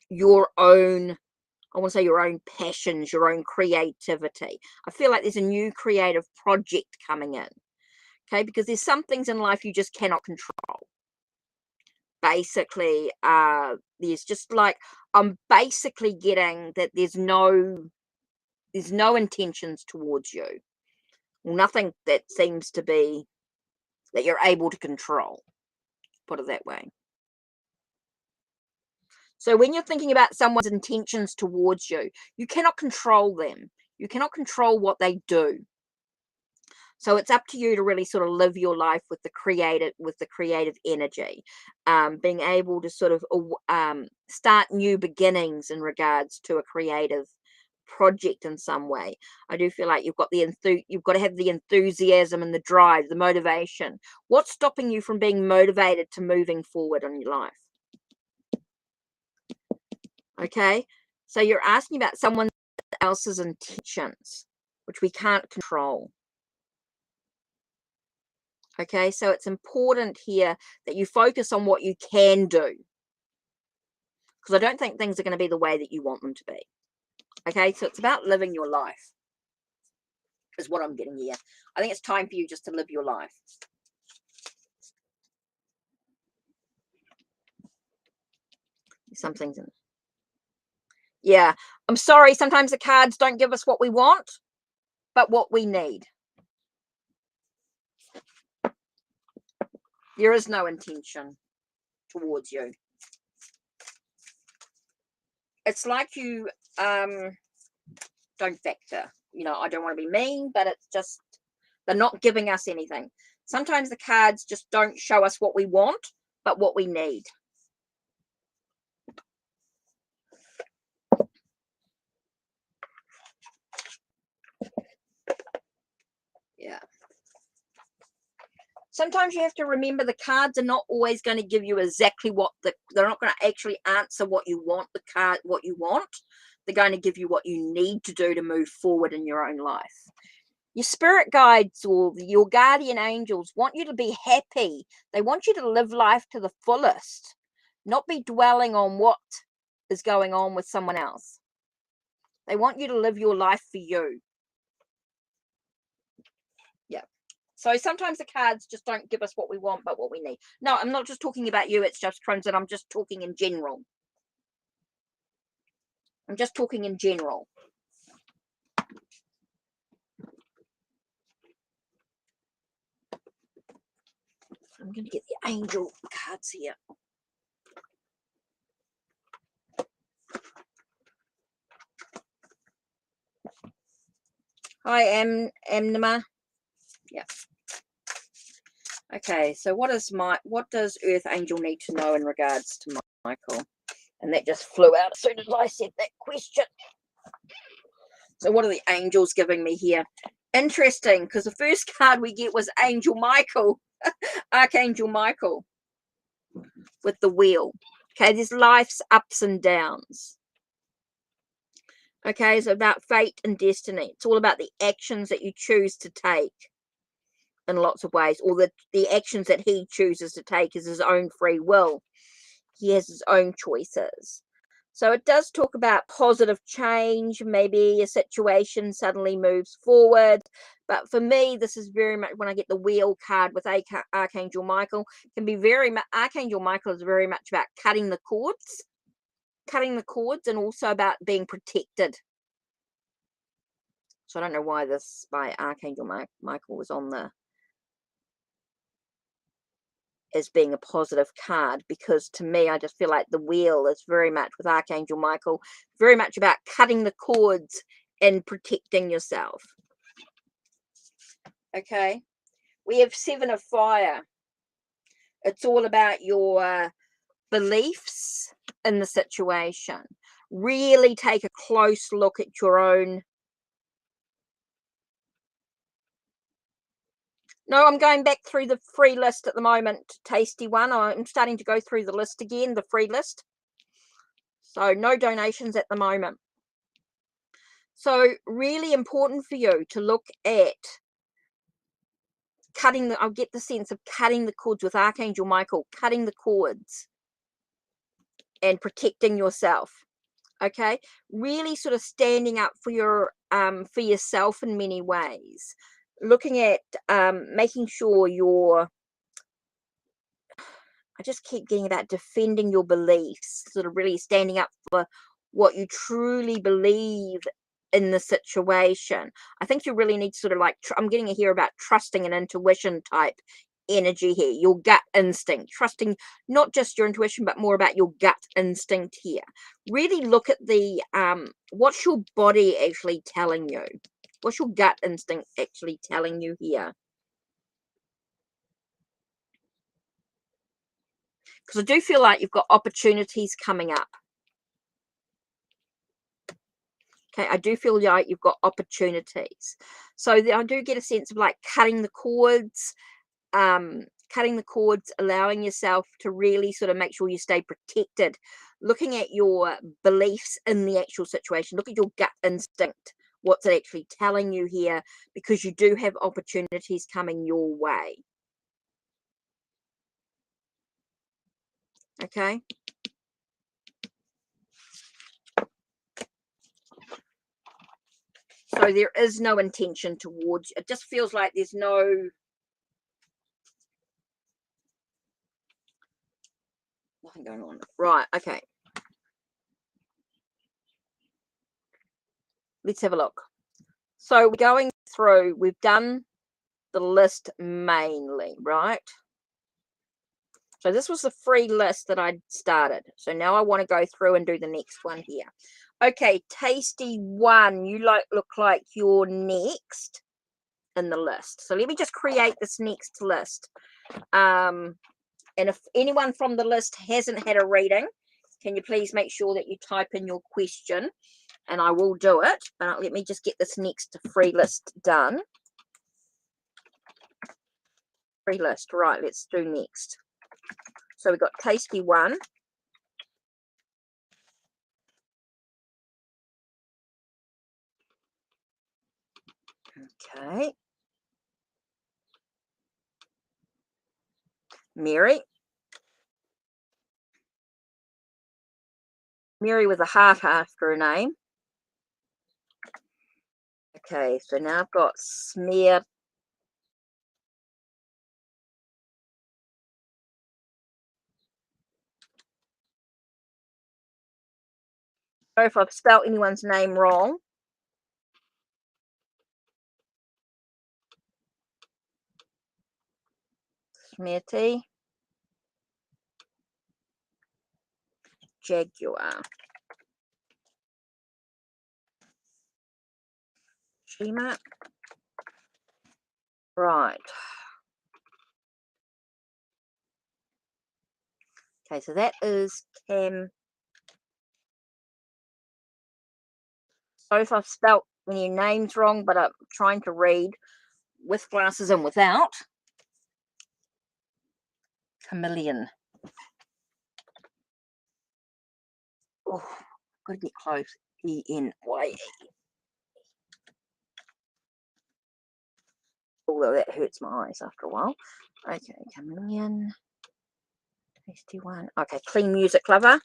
your own, I want to say your own passions, your own creativity. I feel like there's a new creative project coming in. Okay, because there's some things in life you just cannot control. Basically, there's just like, I'm basically getting that there's no intentions towards you. Nothing that seems to be that you're able to control. Put it that way. So when you're thinking about someone's intentions towards you, you cannot control them. You cannot control what they do. So it's up to you to really sort of live your life with the creative energy, being able to sort of start new beginnings in regards to a creative project in some way. I do feel like you've got to have the enthusiasm and the drive, the motivation. What's stopping you from being motivated to moving forward on your life? Okay, so you're asking about someone else's intentions, which we can't control. Okay, so it's important here that you focus on what you can do, because I don't think things are going to be the way that you want them to be. Okay, so it's about living your life is what I'm getting here. I think it's time for you just to live your life. Some things in... Yeah, I'm sorry, sometimes the cards don't give us what we want, but what we need. There is no intention towards you. It's like you don't factor. You know, I don't want to be mean, but it's just, they're not giving us anything. Sometimes the cards just don't show us what we want, but what we need. Yeah. Sometimes you have to remember the cards are not always going to give you exactly they're not going to actually answer what you want, what you want. They're going to give you what you need to do to move forward in your own life. Your spirit guides or your guardian angels want you to be happy. They want you to live life to the fullest, not be dwelling on what is going on with someone else. They want you to live your life for you. Yeah. So sometimes the cards just don't give us what we want, but what we need. No, I'm not just talking about you. It's just crimson. I'm just talking in general. I'm just talking in general. I'm going to get the angel cards here. Hi, Amnima. Yeah. Okay, so what does Earth Angel need to know in regards to Michael? And that just flew out as soon as I said that question. So what are the angels giving me here? Interesting, because the first card we get was Angel Michael, Archangel Michael, with the wheel. Okay, there's life's ups and downs. Okay, it's about fate and destiny. It's all about the actions that you choose to take in lots of ways, or the actions that he chooses to take is his own free will. He has his own choices. So it does talk about positive change. Maybe a situation suddenly moves forward. But for me, this is very much, when I get the wheel card with Archangel Michael, can be very much, Archangel Michael is very much about cutting the cords, and also about being protected. So I don't know why this by Archangel Michael was on the as being a positive card, because to me, I just feel like the wheel is very much with Archangel Michael, very much about cutting the cords and protecting yourself. Okay, we have Seven of Fire. It's all about your beliefs in the situation. Really take a close look at your own. No, I'm going back through the free list at the moment, Tasty One. I'm starting to go through the list again, the free list. So no donations at the moment. So really important for you to look at I'll get the sense of cutting the cords with Archangel Michael, cutting the cords and protecting yourself. Okay, really sort of standing up for yourself in many ways. Looking at making sure I just keep getting about defending your beliefs, sort of really standing up for what you truly believe in the situation. I think you really need to sort of like, I'm getting a here about trusting and intuition type energy here, your gut instinct, trusting not just your intuition, but more about your gut instinct here. Really look at the, what's your body actually telling you? What's your gut instinct actually telling you here? Because I do feel like you've got opportunities coming up. Okay, I do feel like you've got opportunities. So I do get a sense of like cutting the cords, allowing yourself to really sort of make sure you stay protected, looking at your beliefs in the actual situation. Look at your gut instinct. What's it actually telling you here? Because you do have opportunities coming your way. Okay. So there is no intention towards, it just feels like there's nothing going on. Right, okay. Let's have a look. So we're going through, we've done the list mainly, right? So this was the free list that I started. So now I want to go through and do the next one here. Okay, Tasty One, you look like you're next in the list. So let me just create this next list. And if anyone from the list hasn't had a reading, can you please make sure that you type in your question and I will do it. But let me just get this next free list done. Free list, right, let's do next. So we've got Tasty One. Okay. Mary. Mary with a heart after her name. Okay, so now I've got Smear. Sorry if I've spelt anyone's name wrong. Smitty. Jaguar. Shima. Right. Okay, so that is Cam. Sorry if I've spelt any names wrong, but I'm trying to read with glasses and without. Chameleon. Oh, gotta get close. E-N-Y-E. Although that hurts my eyes after a while. Okay, chameleon. Tasty one. Okay, clean music lover.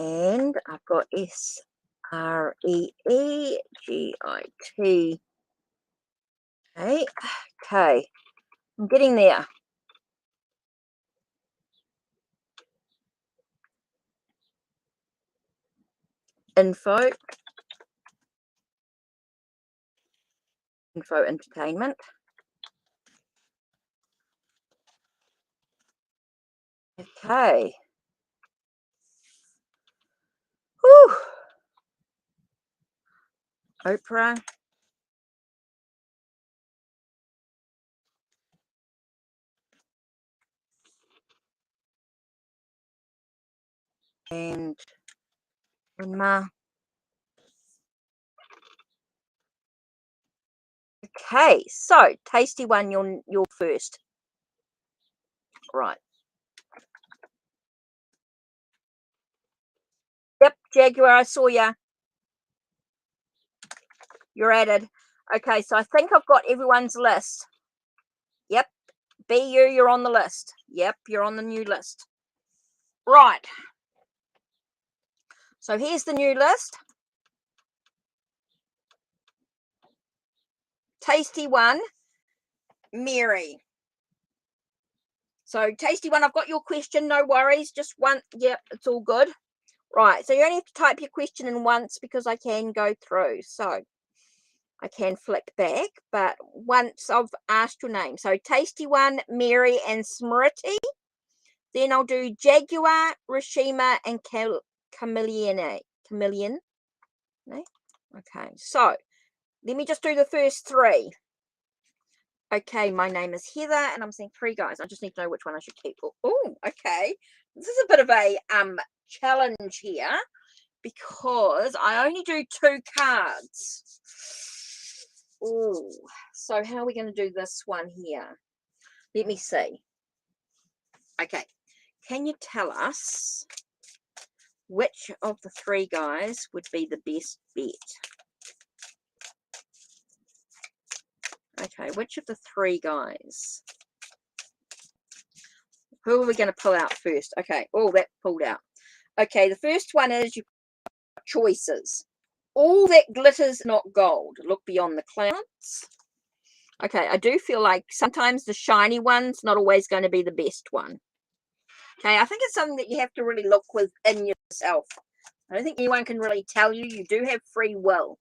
And I've got S-R-E-E-G-I-T. Okay, I'm getting there. Info entertainment. Okay. Whew. Oprah. And Emma. Okay, so tasty one, you're first. Right. Yep, Jaguar, I saw ya. You're added. Okay, so I think I've got everyone's list. Yep. BU, you're on the list. Yep, you're on the new list. Right. So here's the new list. Tasty one, Mary. So tasty one, I've got your question, no worries. Just one. Yep, it's all good. Right, so you only have to type your question in once because I can go through. So I can flick back, but once I've asked your name. So tasty one, Mary and Smriti. Then I'll do Jaguar, Rashima, and Chameleon. Chameleon. Okay, so let me just do the first three. Okay, my name is Heather, and I'm seeing three guys. I just need to know which one I should keep. Oh, okay. This is a bit of a challenge here because I only do 2 cards. Oh, so how are we going to do this one here? Let me see. Okay, can you tell us which of the 3 guys would be the best bet? Okay, which of the 3 guys? Who are we going to pull out first? Okay, oh, that pulled out. Okay, the first one is you've got choices. All that glitters not gold. Look beyond the clouds. Okay, I do feel like sometimes the shiny one's not always going to be the best one. Okay, I think it's something that you have to really look within yourself. I don't think anyone can really tell you. You do have free will.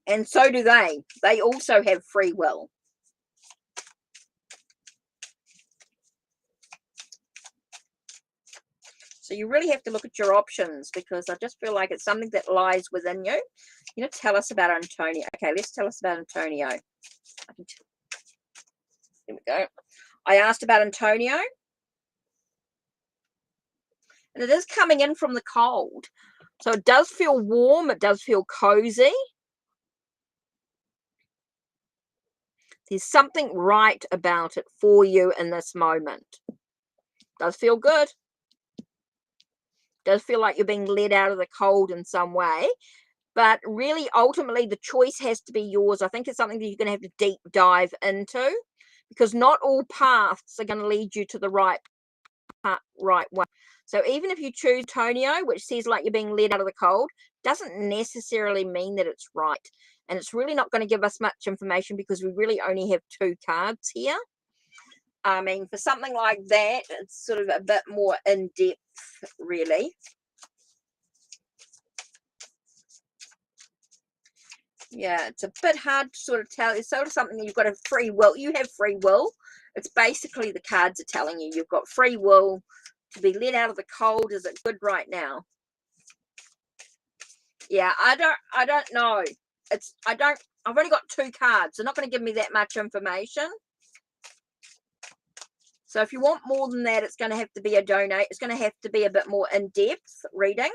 And so do they. They also have free will. So you really have to look at your options because I just feel like it's something that lies within you. You know, tell us about Antonio. Okay, let's tell us about Antonio. Here we go. I asked about Antonio. And it is coming in from the cold. So it does feel warm. It does feel cozy. There's something right about it for you in this moment. Does feel good. Does feel like you're being led out of the cold in some way. But really, ultimately, the choice has to be yours. I think it's something that you're going to have to deep dive into because not all paths are going to lead you to the right one. So even if you choose Antonio, which says like you're being led out of the cold, doesn't necessarily mean that it's right. And it's really not going to give us much information because we really only have 2 cards here. I mean, for something like that, it's sort of a bit more in-depth, really. Yeah, it's a bit hard to sort of tell. It's sort of something that you've got a free will. You have free will. It's basically the cards are telling you you've got free will to be let out of the cold. Is it good right now? Yeah, I don't know. I've only got 2 cards. They're not going to give me that much information. So if you want more than that, it's going to have to be a donate. It's going to have to be a bit more in-depth reading.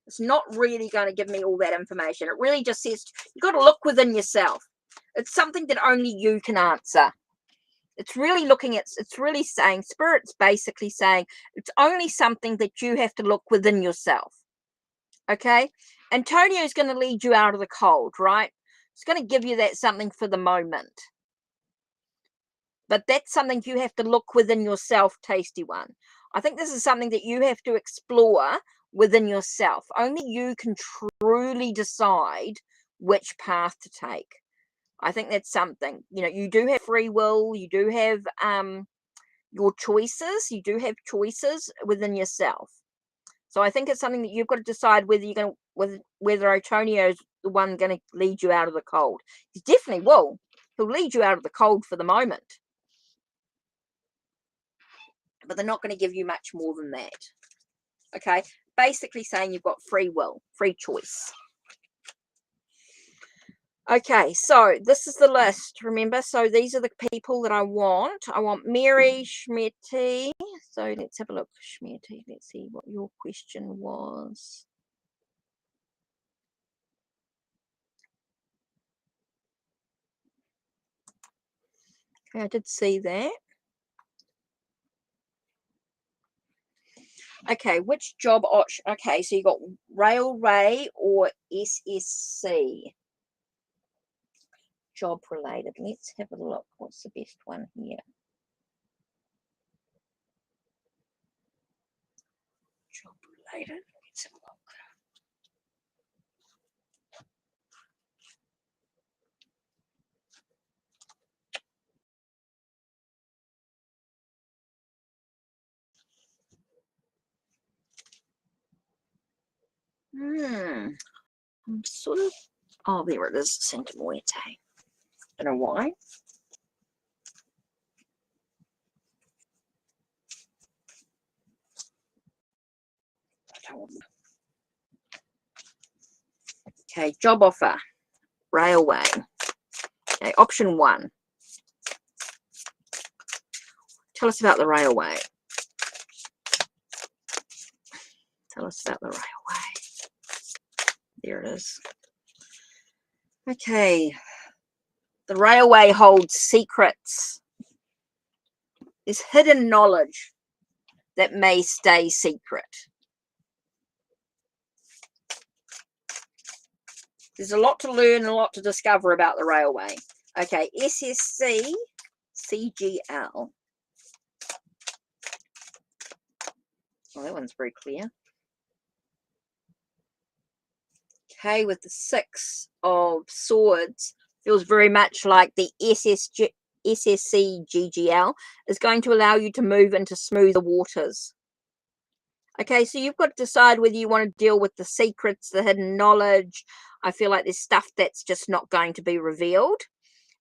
It's not really going to give me all that information. It really just says you've got to look within yourself. It's something that only you can answer. It's really it's really saying, Spirit's basically saying, it's only something that you have to look within yourself. Okay? Antonio's going to lead you out of the cold, right? It's going to give you that something for the moment. But that's something you have to look within yourself, tasty one. I think this is something that you have to explore within yourself. Only you can truly decide which path to take. I think that's something, you do have free will. You do have your choices. You do have choices within yourself. So I think it's something that you've got to decide whether you're going to, whether Antonio's the one going to lead you out of the cold. He definitely will. He'll lead you out of the cold for the moment. But they're not going to give you much more than that. Okay? Basically saying you've got free will, free choice. Okay, so this is the list, remember? So these are the people that I want. I want Mary Schmetty. So let's have a look, Schmetty. Let's see what your question was. Okay, I did see that. Okay, which job option? Okay, so you got railway or SSC. Job related. Let's have a look. What's the best one here? Job related. Let's have a look. I'm sort of. Oh, there it is. Santa Muerte. Don't know why. Okay, job offer. Railway. Okay, option 1. Tell us about the railway. Tell us about the railway. There it is. Okay. The railway holds secrets. There's hidden knowledge that may stay secret. There's a lot to learn and a lot to discover about the railway. Okay, SSC, CGL. Oh, that one's very clear. Okay, with the 6 of Swords, feels very much like the SSC GGL is going to allow you to move into smoother waters. Okay, so you've got to decide whether you want to deal with the secrets, the hidden knowledge. I feel like there's stuff that's just not going to be revealed.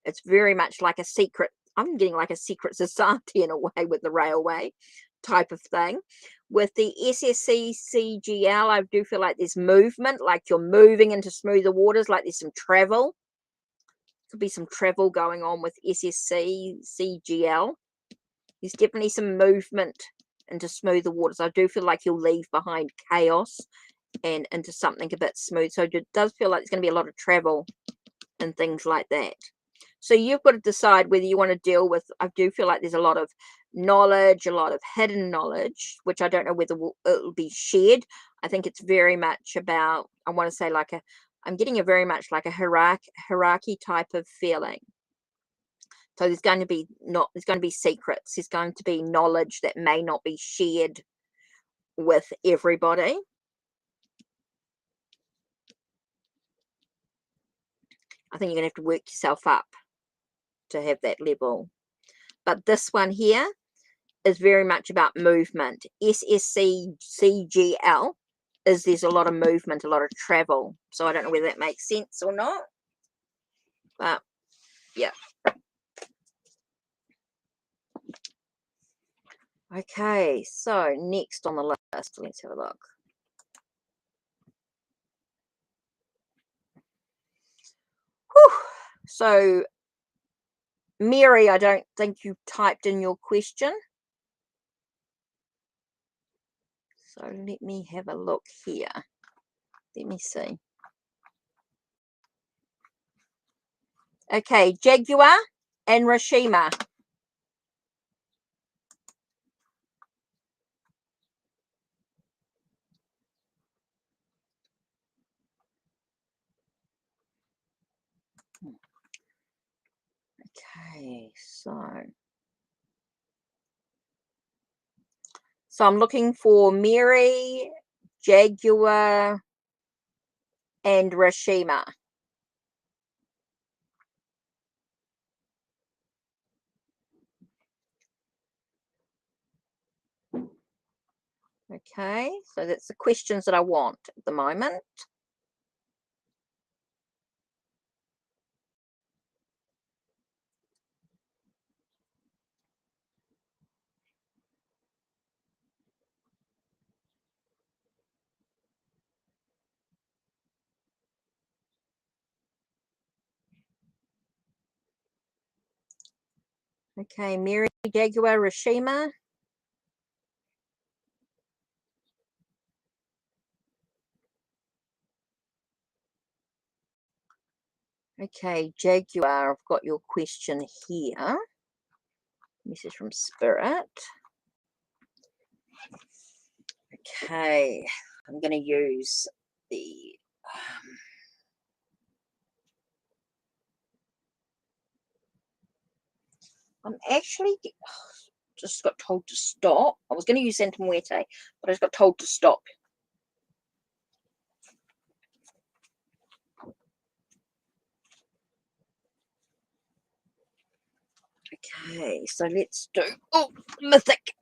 It's very much like a secret. I'm getting like a secret society in a way with the railway type of thing. With the SSC CGL, I do feel like there's movement, like you're moving into smoother waters, like there's some travel. Could be some travel going on with SSC CGL. There's definitely some movement into smoother waters. I do feel like you'll leave behind chaos and into something a bit smooth. So it does feel like there's going to be a lot of travel and things like that. So you've got to decide whether you want to deal with, I do feel like there's a lot of knowledge, a lot of hidden knowledge, which I don't know whether it'll be shared. I think it's very much about, I want to say like I'm getting a very much like a hierarchy type of feeling. So there's going to be secrets. There's going to be knowledge that may not be shared with everybody. I think you're going to have to work yourself up. to have that level. But this one here is very much about movement. SSCGL is there's a lot of movement, a lot of travel. So I don't know whether that makes sense or not. But yeah. Okay, so next on the list, let's have a look. Whew. So Mary, I don't think you typed in your question. So let me have a look here. Let me see. Okay, Jaguar and Rashima. Okay, so I'm looking for Mary, Jaguar, and Rashima. Okay, so that's the questions that I want at the moment. Okay, Mary, Jaguar, Rashima. Okay, Jaguar, I've got your question here. Message from Spirit. Okay, I'm going to use the I'm actually just got told to stop. I was going to use Santa Muerte, but I just got told to stop. Okay, so let's do Mythic.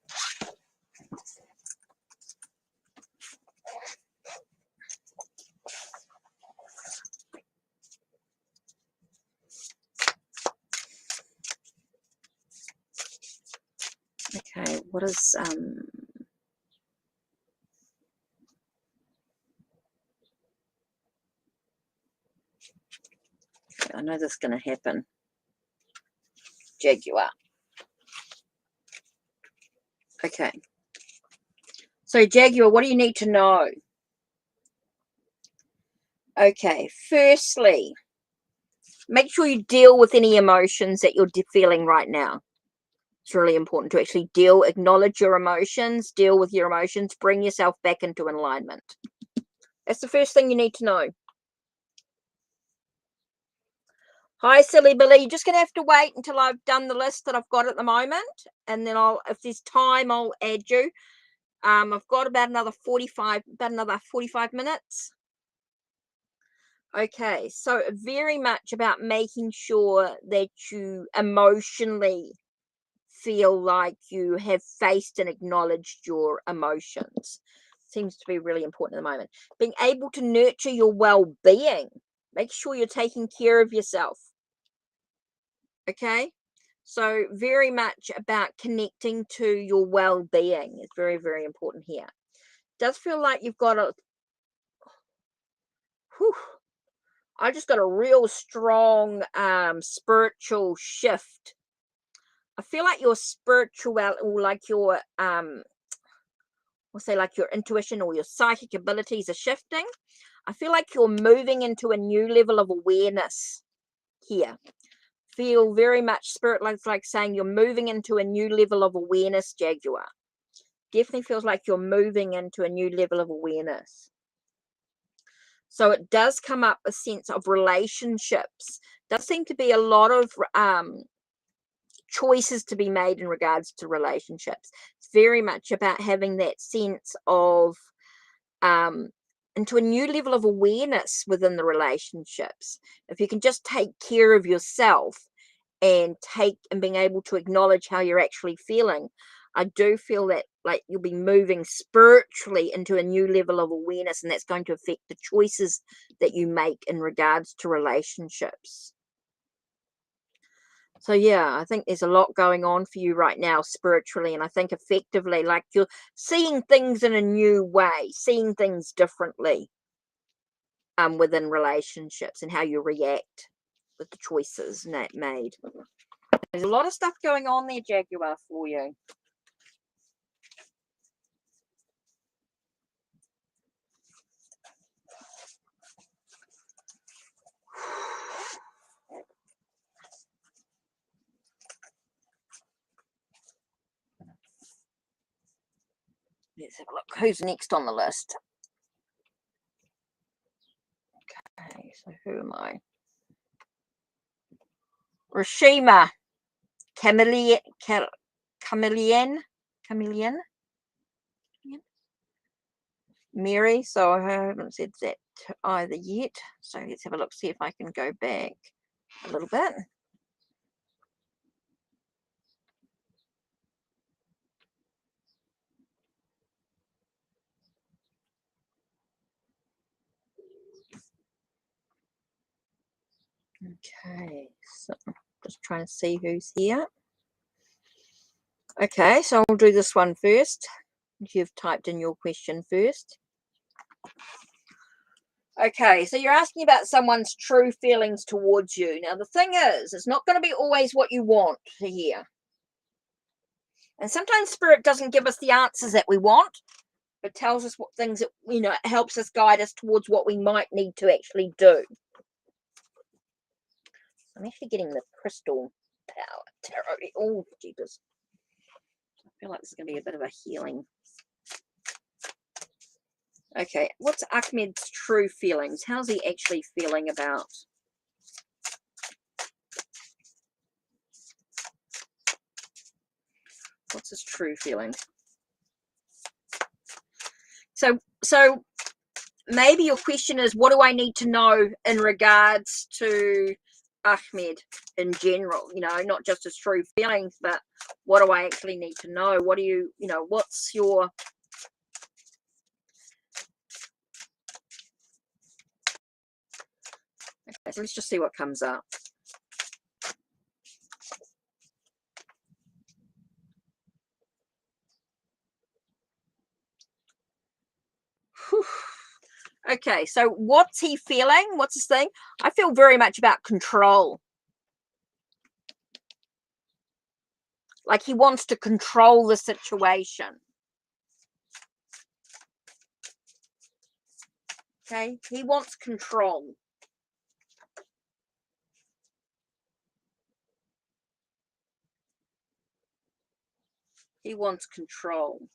Okay, what is I know this is going to happen. Jaguar. Okay. So Jaguar, what do you need to know? Okay, firstly, make sure you deal with any emotions that you're feeling right now. It's really important to actually acknowledge your emotions, deal with your emotions, bring yourself back into alignment. That's the first thing you need to know. Hi, Silly Billy. You're just going to have to wait until I've done the list that I've got at the moment. And then if there's time, I'll add you. I've got about another 45 minutes. Okay, so very much about making sure that you emotionally feel like you have faced and acknowledged your emotions. Seems to be really important at the moment. Being able to nurture your well-being. Make sure you're taking care of yourself. Okay, so very much about connecting to your well-being is very, very important here. Does feel like you've got I just got a real strong spiritual shift. I feel like your spiritual, or like your we'll say like your intuition or your psychic abilities are shifting. I feel like you're moving into a new level of awareness here. Feel very much spirit like saying you're moving into a new level of awareness, Jaguar. Definitely feels like you're moving into a new level of awareness. So it does come up a sense of relationships. Does seem to be a lot of choices to be made in regards to relationships. It's very much about having that sense of into a new level of awareness within the relationships. If you can just take care of yourself, and being able to acknowledge how you're actually feeling, I do feel that like you'll be moving spiritually into a new level of awareness, and that's going to affect the choices that you make in regards to relationships. So yeah, I think there's a lot going on for you right now spiritually, and I think effectively, like, you're seeing things in a new way, seeing things differently within relationships and how you react with the choices that made. There's a lot of stuff going on there, Jaguar, for you. Let's have a look. Who's next on the list? Okay, so who am I? Rashima. Chameleon. Mary. So I haven't said that either yet. So let's have a look, see if I can go back a little bit. Okay, so just trying to see who's here. Okay, so I'll do this one first. You've typed in your question first. Okay, so you're asking about someone's true feelings towards you. Now, the thing is, it's not going to be always what you want to hear. And sometimes Spirit doesn't give us the answers that we want, but tells us what things that, it helps us guide us towards what we might need to actually do. I'm actually getting the crystal power tarot. Oh, jeepers. I feel like this is going to be a bit of a healing. Okay, what's Ahmed's true feelings? How's he actually feeling about? What's his true feeling? So maybe your question is, what do I need to know in regards to Ahmed in general? Not just his true feelings, but what do I actually need to know? What do you, what's your... Okay, so let's just see what comes up. Whew. Okay, so what's he feeling? What's his thing? I feel very much about control. Like he wants to control the situation. Okay, he wants control. He wants control.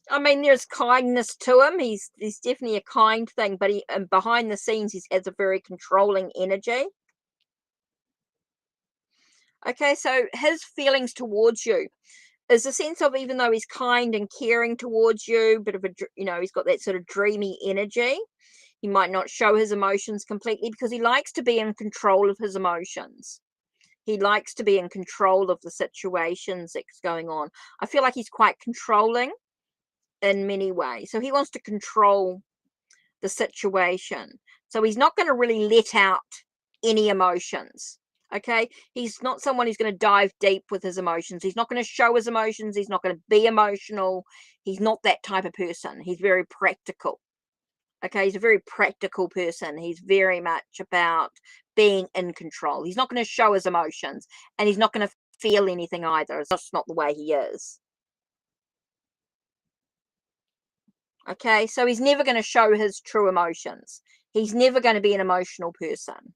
I mean, there's kindness to him. He's definitely a kind thing, but behind the scenes, he has a very controlling energy. Okay, so his feelings towards you is a sense of, even though he's kind and caring towards you, bit of a, he's got that sort of dreamy energy. He might not show his emotions completely because he likes to be in control of his emotions. He likes to be in control of the situations that's going on. I feel like he's quite controlling in many ways. So he wants to control the situation. So he's not going to really let out any emotions. Okay, he's not someone who's going to dive deep with his emotions. He's not going to show his emotions. He's not going to be emotional. He's not that type of person. He's very practical. Okay, he's a very practical person. He's very much about being in control. He's not going to show his emotions, and he's not going to feel anything either. It's just not the way he is. Okay, so he's never going to show his true emotions. He's never going to be an emotional person.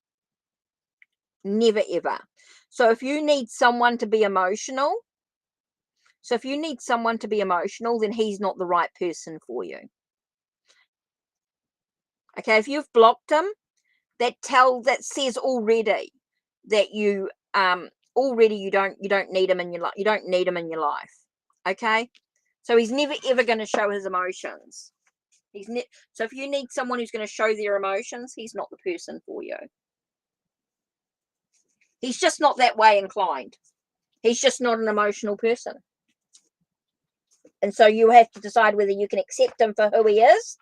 Never, ever. So if you need someone to be emotional, then he's not the right person for you. Okay, if you've blocked him, that says already that you you don't need him in your life. You don't need him in your life. Okay, so he's never ever going to show his emotions. So if you need someone who's going to show their emotions, he's not the person for you. He's just not that way inclined. He's just not an emotional person. And so you have to decide whether you can accept him for who he is,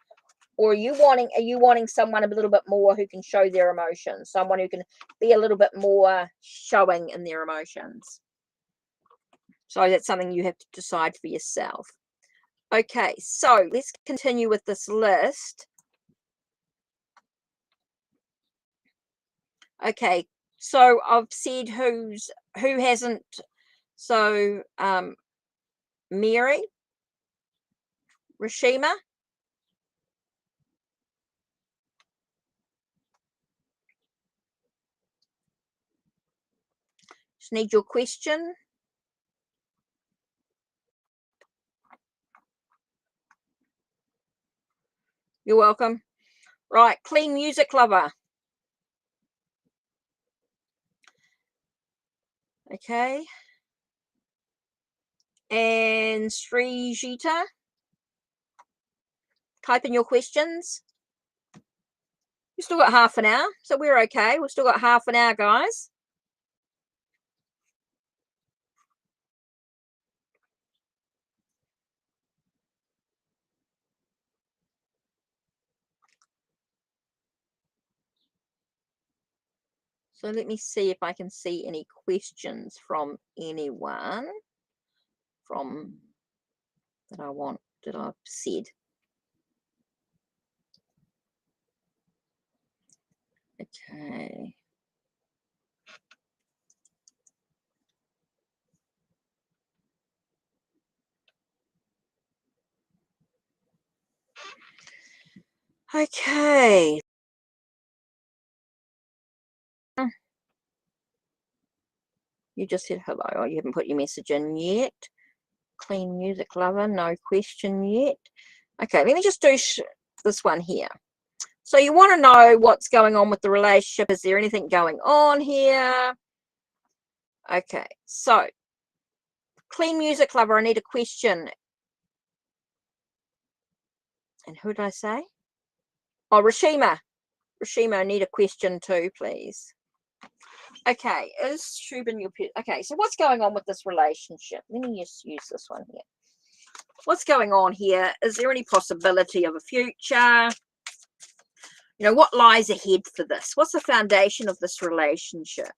or are you wanting someone a little bit more who can show their emotions, someone who can be a little bit more showing in their emotions. So that's something you have to decide for yourself. Okay, so let's continue with this list. Okay, so I've said who hasn't. So Mary, Rashima, just need your question. You're welcome. Right, Clean Music Lover. Okay. And Srijita. Type in your questions. We've still got half an hour, so we're okay. We've still got half an hour, guys. So let me see if I can see any questions from anyone from that I've said. Okay. Okay. You just said hello. Oh, you haven't put your message in yet. Clean Music Lover, no question yet. Okay, let me just do this one here. So you want to know what's going on with the relationship. Is there anything going on here? Okay, so Clean Music Lover, I need a question. And who did I say? Oh, Rashima. Rashima, I need a question too, please. Okay, is Shubin your pet? Okay, so what's going on with this relationship? Let me just use this one here. What's going on here? Is there any possibility of a future? You know, what lies ahead for this? What's the foundation of this relationship?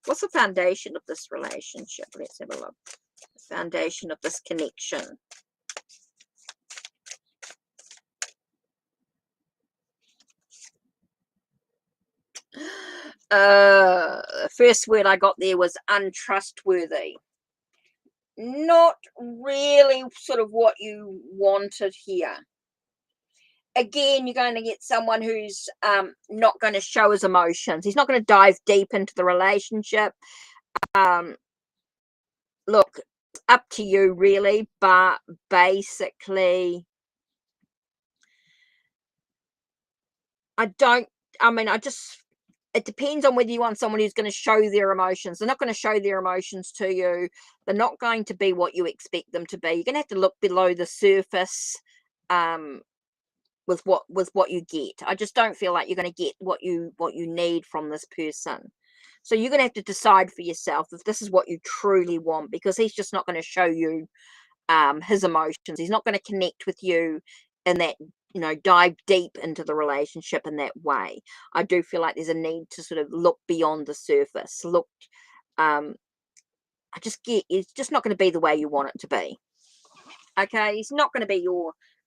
What's the foundation of this relationship? Let's have a look. The foundation of this connection. The first word I got there was untrustworthy. Not really sort of what you wanted here. Again, you're going to get someone who's not going to show his emotions. He's not going to dive deep into the relationship. Look, up to you really, but basically it depends on whether you want someone who's going to show their emotions. They're not going to show their emotions to you. They're not going to be what you expect them to be. You're going to have to look below the surface with what you get. I just don't feel like you're going to get what you need from this person. So you're going to have to decide for yourself if this is what you truly want, because he's just not going to show you his emotions. He's not going to connect with you in that, dive deep into the relationship in that way. I do feel like there's a need to sort of look beyond the surface. Look, it's just not going to be the way you want it to be. Okay, he's not going to be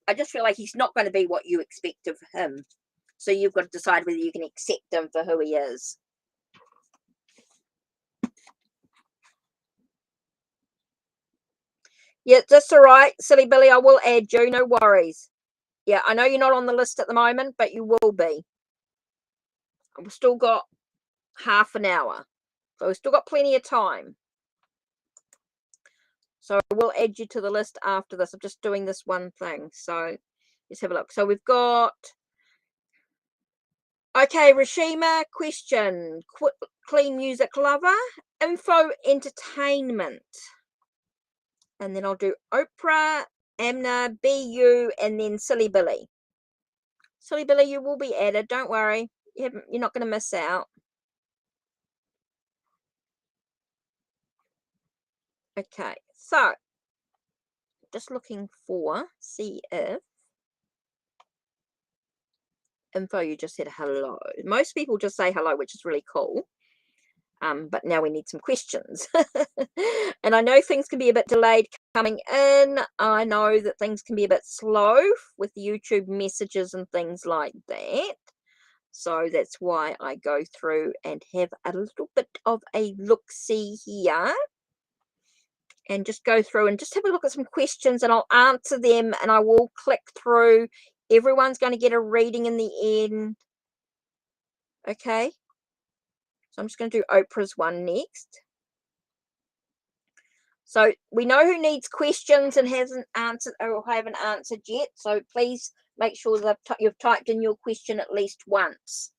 I just feel like he's not going to be what you expect of him. So you've got to decide whether you can accept him for who he is. Yeah, that's all right, silly Billy. I will add you, no worries. Yeah, I know you're not on the list at the moment, but you will be. We've still got half an hour. So we've still got plenty of time. So we'll add you to the list after this. I'm just doing this one thing. So let's have a look. So we've got... Okay, Rashima, question. Clean Music Lover, info entertainment. And then I'll do Oprah, Amna, BU, and then Silly Billy. Silly Billy, you will be added. Don't worry. You're not going to miss out. Okay, so just looking for, see if info, you just said hello. Most people just say hello, which is really cool. But now we need some questions. And I know things can be a bit delayed coming in. I know that things can be a bit slow with YouTube messages and things like that. So that's why I go through and have a little bit of a look-see here. And just go through and just have a look at some questions, and I'll answer them, and I will click through. Everyone's going to get a reading in the end. Okay. So I'm just going to do Oprah's one next. So we know who needs questions and hasn't answered or haven't answered yet. So please make sure that you've typed in your question at least once.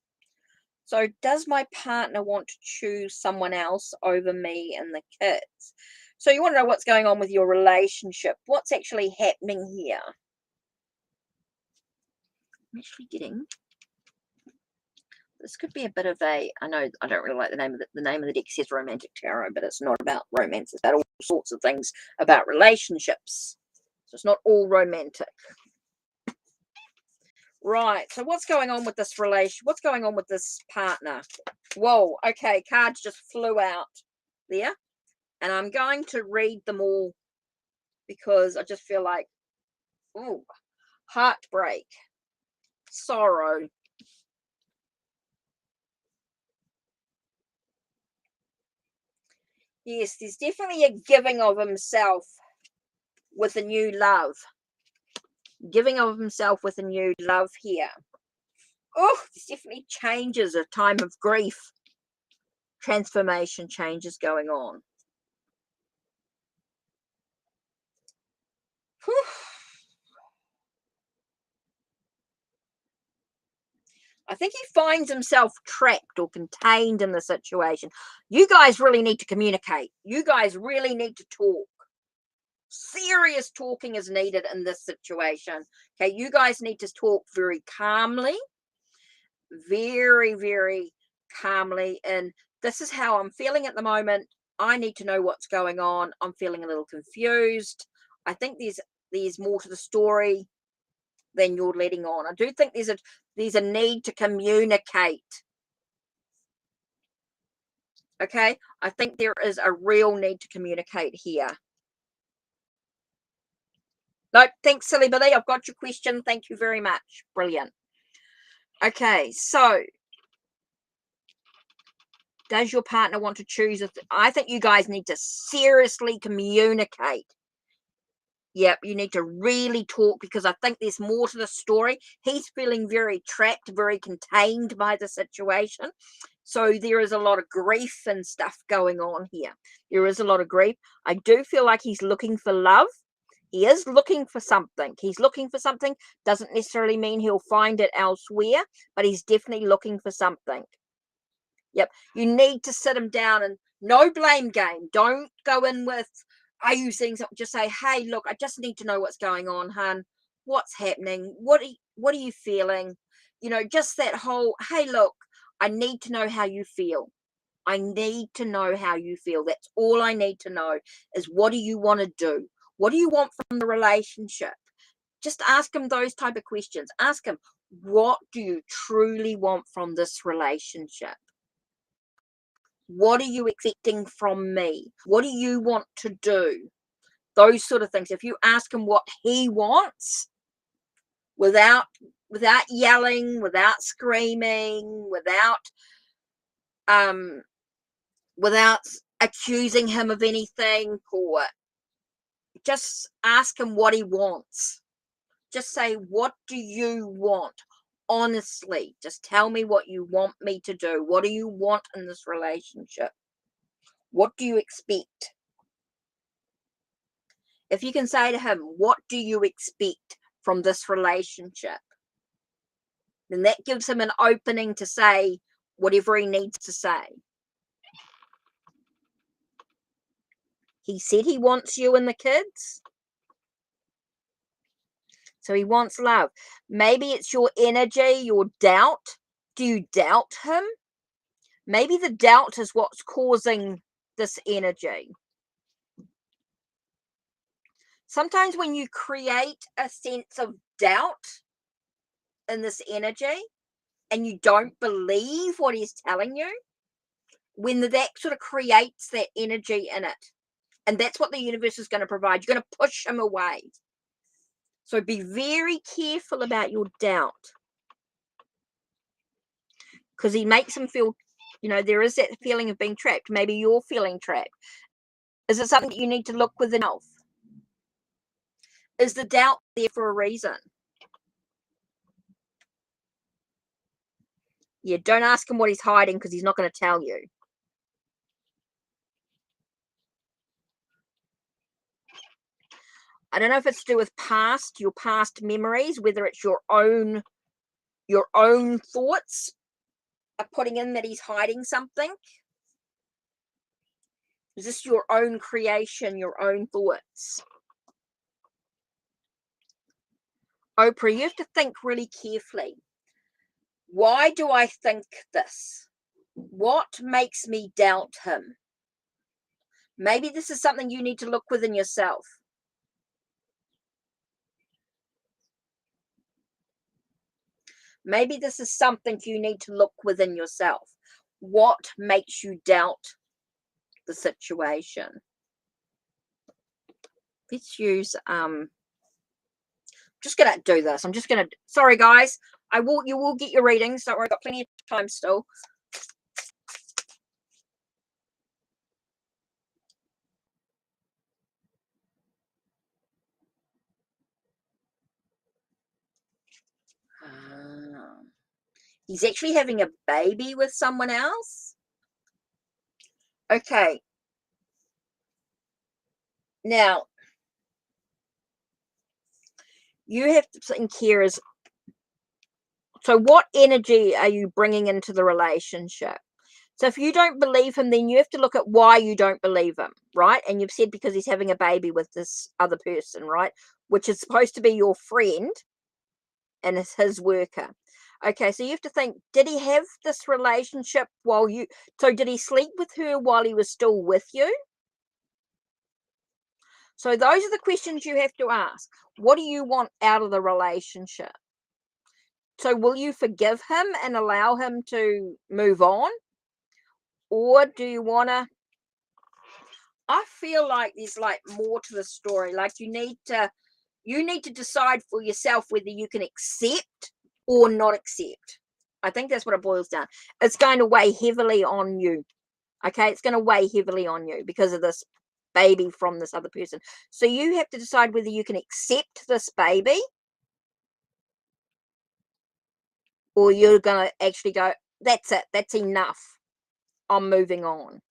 So does my partner want to choose someone else over me and the kids? So you want to know what's going on with your relationship. What's actually happening here? I'm actually getting... This could be a bit of a... I know I don't really like the name of the name of the deck says Romantic Tarot, but it's not about romance. It's about all sorts of things about relationships. So it's not all romantic. Right. So what's going on with this relation? What's going on with this partner? Whoa. Okay. Cards just flew out there. And I'm going to read them all because I just feel like, ooh, heartbreak, sorrow. Yes, there's definitely a giving of himself with a new love. Giving of himself with a new love here. Oh, there's definitely changes, a time of grief. Transformation changes going on. Whew. I think he finds himself trapped or contained in the situation. You guys really need to communicate. You guys really need to talk. Serious talking is needed in this situation. Okay, you guys need to talk very calmly, very, very calmly. And this is how I'm feeling at the moment. I need to know what's going on. I'm feeling a little confused. I think there's more to the story than you're letting on. I do think there's a need to communicate. Okay, I think there is a real need to communicate here. No, thanks, Silly Billy. I've got your question. Thank you very much. Brilliant. Okay, so does your partner want to choose? I think you guys need to seriously communicate. Yep, you need to really talk because I think there's more to the story. He's feeling very trapped, very contained by the situation. So there is a lot of grief and stuff going on here. There is a lot of grief. I do feel like he's looking for love. He is looking for something. He's looking for something. Doesn't necessarily mean he'll find it elsewhere, but he's definitely looking for something. Yep. You need to sit him down and no blame game. Don't go in with, are you seeing something? Just say, hey, look, I just need to know what's going on, hun. What's happening? What are you feeling? You know, just that whole, hey, look, I need to know how you feel. I need to know how you feel. That's all I need to know is what do you want to do? What do you want from the relationship? Just ask him those type of questions. Ask him, what do you truly want from this relationship? What are you expecting from me? What do you want to do? Those sort of things. If you ask him what he wants without yelling, without screaming, without accusing him of anything, or just ask him what he wants. Just say, what do you want? Honestly, just tell me what you want me to do. What do you want in this relationship? What do you expect? If you can say to him, what do you expect from this relationship? Then that gives him an opening to say whatever he needs to say. He said he wants you and the kids. So he wants love. Maybe it's your energy, your doubt. Do you doubt him? Maybe the doubt is what's causing this energy. Sometimes when you create a sense of doubt in this energy and you don't believe what he's telling you, when that sort of creates that energy in it, and that's what the universe is going to provide, you're going to push him away. So be very careful about your doubt, because he makes him feel, there is that feeling of being trapped. Maybe you're feeling trapped. Is it something that you need to look within yourself? Is the doubt there for a reason? Yeah, don't ask him what he's hiding, because he's not going to tell you. I don't know if it's to do with your past memories, whether it's your own thoughts are putting in that he's hiding something. Is this your own creation, your own thoughts? Oprah, you have to think really carefully. Why do I think this? What makes me doubt him? Maybe this is something you need to look within yourself. Maybe this is something you need to look within yourself. What makes you doubt the situation? Let's use just gonna do this. I'm just gonna, sorry guys, you will get your readings. Don't worry, I've got plenty of time still. He's actually having a baby with someone else. Okay. Now, you have to think here is, so what energy are you bringing into the relationship? So if you don't believe him, then you have to look at why you don't believe him, right? And you've said because he's having a baby with this other person, right? Which is supposed to be your friend and is his worker. Okay, so you have to think, did he have this relationship so did he sleep with her while he was still with you? So those are the questions you have to ask. What do you want out of the relationship? So will you forgive him and allow him to move on? Or do you want to, I feel like there's like more to the story. Like you need to decide for yourself whether you can accept or not accept. I think that's what it boils down. It's going to weigh heavily on you. Okay, it's going to weigh heavily on you because of this baby from this other person. So you have to decide whether you can accept this baby, or you're going to actually go, that's it, that's enough, I'm moving on.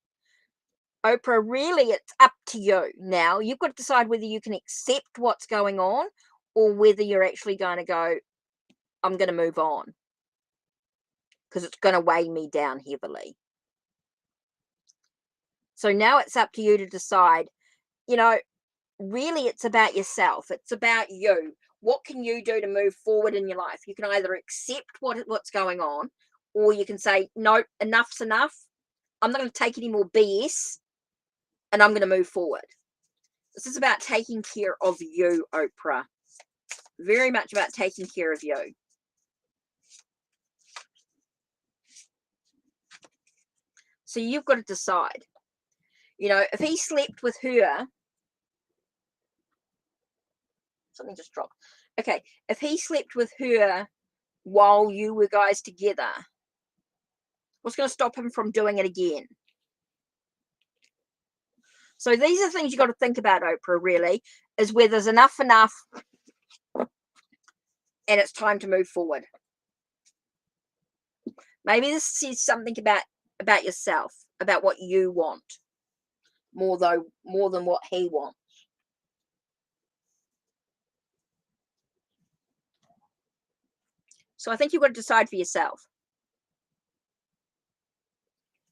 Oprah, really, it's up to you. Now, you've got to decide whether you can accept what's going on or whether you're actually going to go, I'm going to move on because it's going to weigh me down heavily. So now it's up to you to decide, really it's about yourself. It's about you. What can you do to move forward in your life? You can either accept what's going on, or you can say, no, enough's enough. I'm not going to take any more BS and I'm going to move forward. This is about taking care of you, Oprah. Very much about taking care of you. So you've got to decide. If he slept with her, something just dropped. Okay, if he slept with her while you were guys together, what's going to stop him from doing it again? So these are things you got to think about, Oprah, really, is where there's enough, and it's time to move forward. Maybe this says something about yourself, about what you want, more than what he wants. So I think you've got to decide for yourself.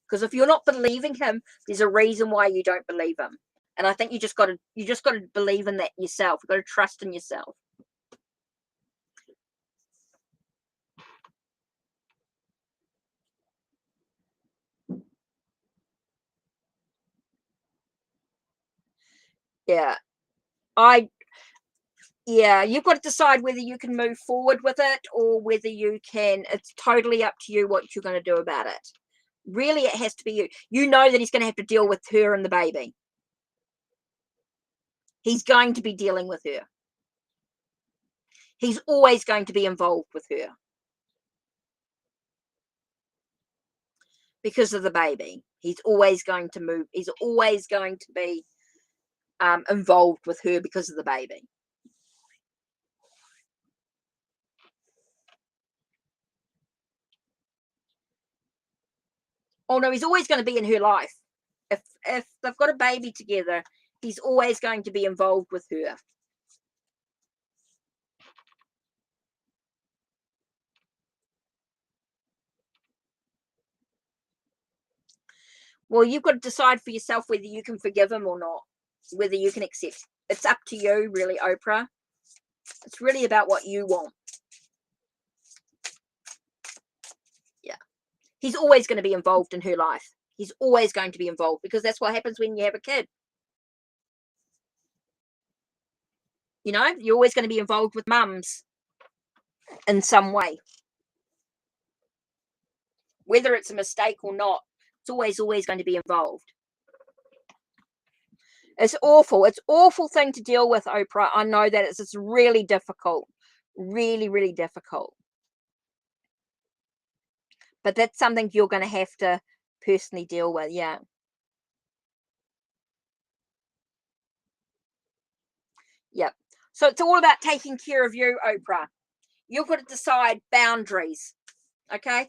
Because if you're not believing him, there's a reason why you don't believe him. And I think you just got to believe in that yourself. You've got to trust in yourself. Yeah. I Yeah, you've got to decide whether you can move forward with it or whether you can. It's totally up to you what you're going to do about it. Really, it has to be you. You know that he's going to have to deal with her and the baby. He's going to be dealing with her. He's always going to be involved with her because of the baby. He's always going to move. He's always going to be involved with her because of the baby. Oh no, he's always going to be in her life. If they've got a baby together, he's always going to be involved with her. Well, you've got to decide for yourself whether you can forgive him or not, whether you can accept. It's up to you, really, Oprah. It's really about what you want. Yeah. He's always going to be involved in her life. He's always going to be involved because that's what happens when you have a kid. You know, you're always going to be involved with mums in some way. Whether it's a mistake or not, it's always going to be involved. It's awful. It's an awful thing to deal with, Oprah. I know that it's really difficult. Really, really difficult. But that's something you're going to have to personally deal with. Yeah. Yep. So it's all about taking care of you, Oprah. You've got to decide boundaries. Okay?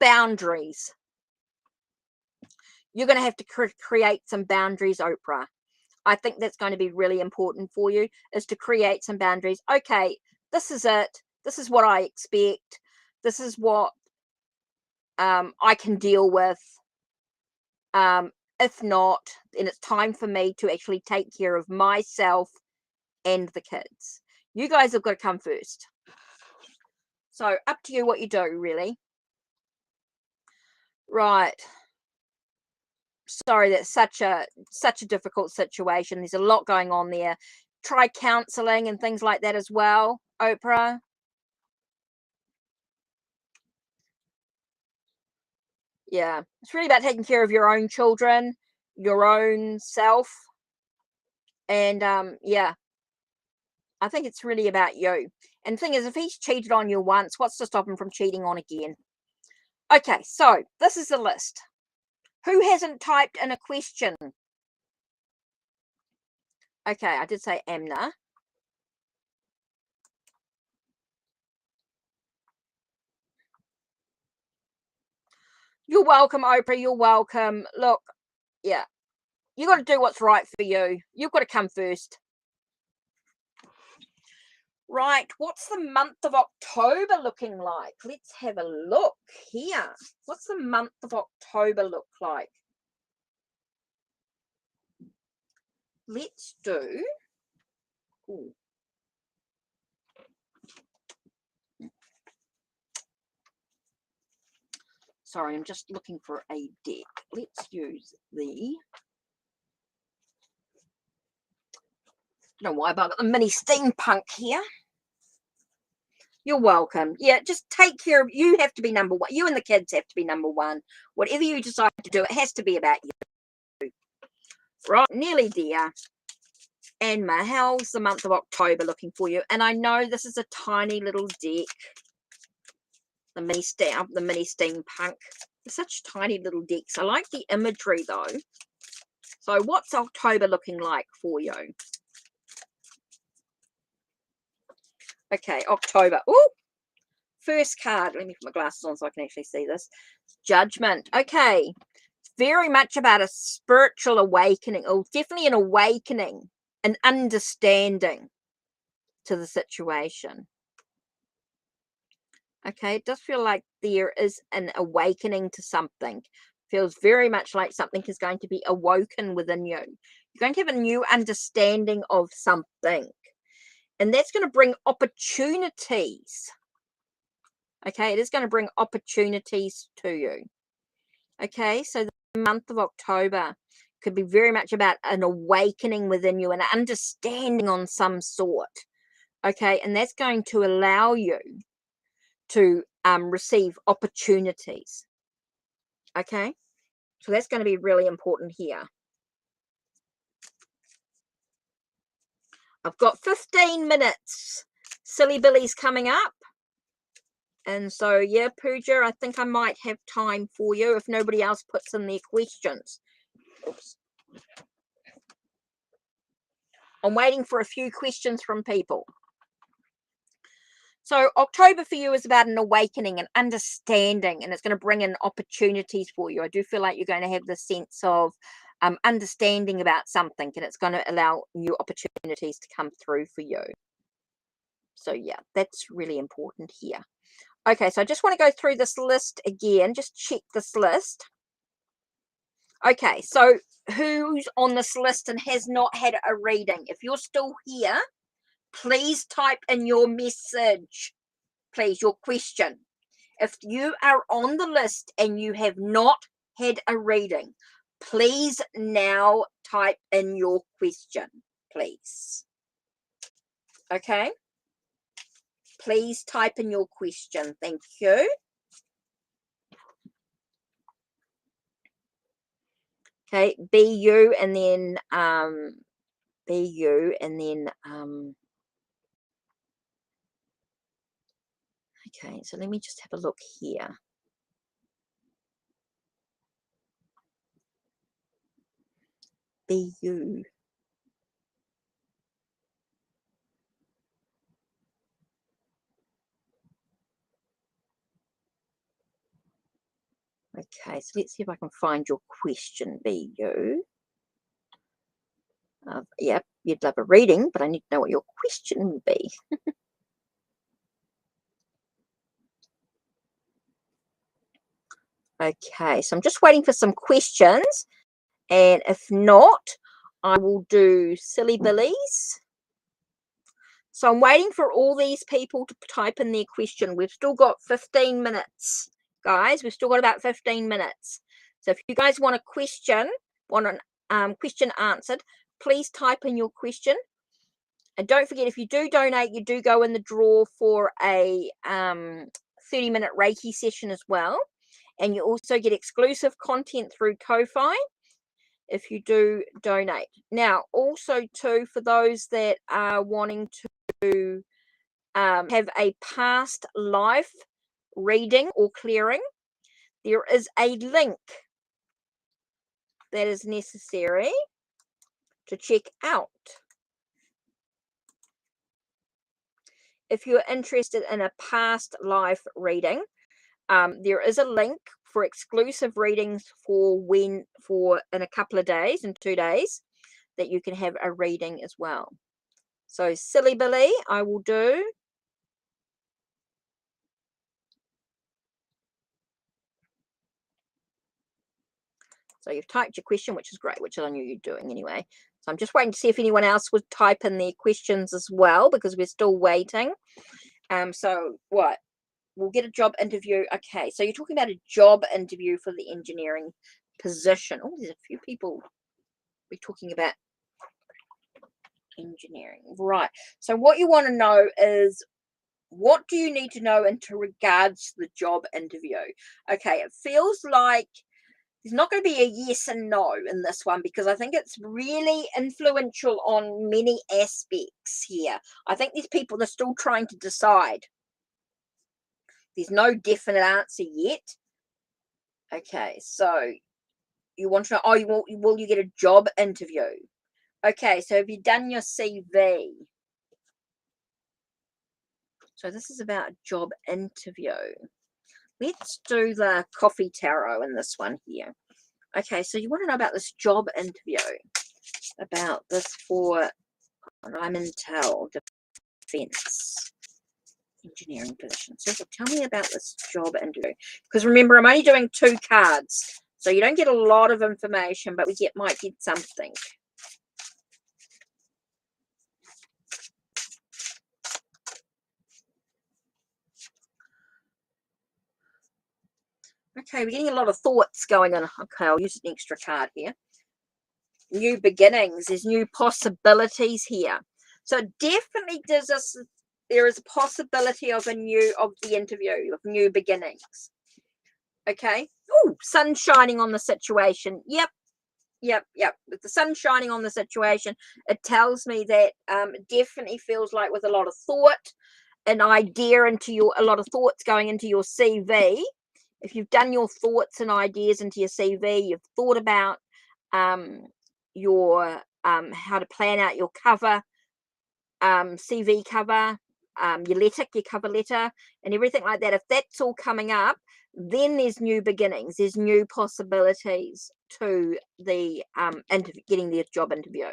Boundaries. You're going to have to create some boundaries, Oprah. I think that's going to be really important for you, is to create some boundaries. Okay, this is it. This is what I expect. This is what I can deal with. If not, then it's time for me to actually take care of myself and the kids. You guys have got to come first. So up to you what you do, really. Right. Sorry, that's such a difficult situation. There's a lot going on there. Try counseling and things like that as well, Oprah. Yeah, it's really about taking care of your own children, your own self, and yeah, I think it's really about you. And the thing is, if he's cheated on you once, what's to stop him from cheating on again? Okay, so this is the list. Who hasn't typed in a question? Okay, I did say Amna. You're welcome, Oprah. You're welcome. Look, yeah, you got to do what's right for you. You've got to come first. Right, what's the month of October looking like? Let's have a look here. What's the month of October look like? Let's do. Ooh. Sorry, I'm just looking for a deck. Let's use the. I don't know why, but I've got the mini steampunk here. You're welcome. Yeah, just take care of. You have to be number one. You and the kids have to be number one. Whatever you decide to do, it has to be about you. Right, nearly there. Anma, how's the month of October looking for you? And I know this is a tiny little deck. The mini steampunk. They're such tiny little decks. I like the imagery though. So what's October looking like for you? Okay, October. Oh, first card. Let me put my glasses on so I can actually see this. Judgment. Okay. Very much about a spiritual awakening. Oh, definitely an awakening, an understanding to the situation. Okay, it does feel like there is an awakening to something. Feels very much like something is going to be awoken within you. You're going to have a new understanding of something. And that's going to bring opportunities. Okay, it is going to bring opportunities to you. Okay, so the month of October could be very much about an awakening within you, an understanding on some sort. Okay, and that's going to allow you to receive opportunities. Okay, so that's going to be really important here. I've got 15 minutes. Silly Billy's coming up. And so, yeah, Pooja, I think I might have time for you if nobody else puts in their questions. Oops. I'm waiting for a few questions from people. So October for you is about an awakening and understanding, and it's going to bring in opportunities for you. I do feel like you're going to have the sense of understanding about something, and it's going to allow new opportunities to come through for you. So, yeah, that's really important here. Okay, so I just want to go through this list again. Just check this list. Okay, so who's on this list and has not had a reading? If you're still here, please type in your message, please, your question. If you are on the list and you have not had a reading, please now type in your question, please. Okay? Please type in your question. Thank you. Okay, BU and then BU and then okay, so let me just have a look here. BU. Okay, so let's see if I can find your question, BU. Yep, you'd love a reading, but I need to know what your question would be. Okay, so I'm just waiting for some questions, and if not, I will do Silly Billies. So I'm waiting for all these people to type in their question. We've still got 15 minutes, guys. We've still got about 15 minutes. So if you guys want a question, want a question answered, please type in your question. And don't forget, if you do donate, you do go in the draw for a 30-minute Reiki session as well. And you also get exclusive content through Ko-Fi if you do donate. Now, also too, for those that are wanting to have a past life reading or clearing, there is a link that is necessary to check out. If you're interested in a past life reading, there is a link for exclusive readings in a couple of days, in 2 days, that you can have a reading as well. So Silly Billy, I will do. So you've typed your question, which is great, which I knew you're doing anyway. So I'm just waiting to see if anyone else would type in their questions as well, because we're still waiting. So what? We'll get a job interview. Okay, so you're talking about a job interview for the engineering position. Oh, there's a few people we're talking about engineering. Right. So what you want to know is, what do you need to know into regards to the job interview? Okay, it feels like there's not going to be a yes and no in this one, because I think it's really influential on many aspects here. I think these people are still trying to decide. There's no definite answer yet. Okay, so you want to know, oh, will you get a job interview? Okay, so have you done your CV? So this is about a job interview. Let's do the coffee tarot in this one here. Okay, so you want to know about this job interview, about this for Rheinmetall Defense engineering position. So tell me about this job interview, because remember, I'm only doing 2 cards, so you don't get a lot of information, but we might get something. Okay, we're getting a lot of thoughts going on. Okay, I'll use an extra card here. New beginnings. There's new possibilities here. So it definitely gives us there is a possibility of the interview, of new beginnings. Okay. Oh, sun shining on the situation. Yep. With the sun shining on the situation, it tells me that it definitely feels like with a lot of thought, a lot of thoughts going into your CV. If you've done your thoughts and ideas into your CV, you've thought about your how to plan out your cover, CV cover, your cover letter, and everything like that. If that's all coming up, then there's new beginnings, there's new possibilities to the getting the job interview.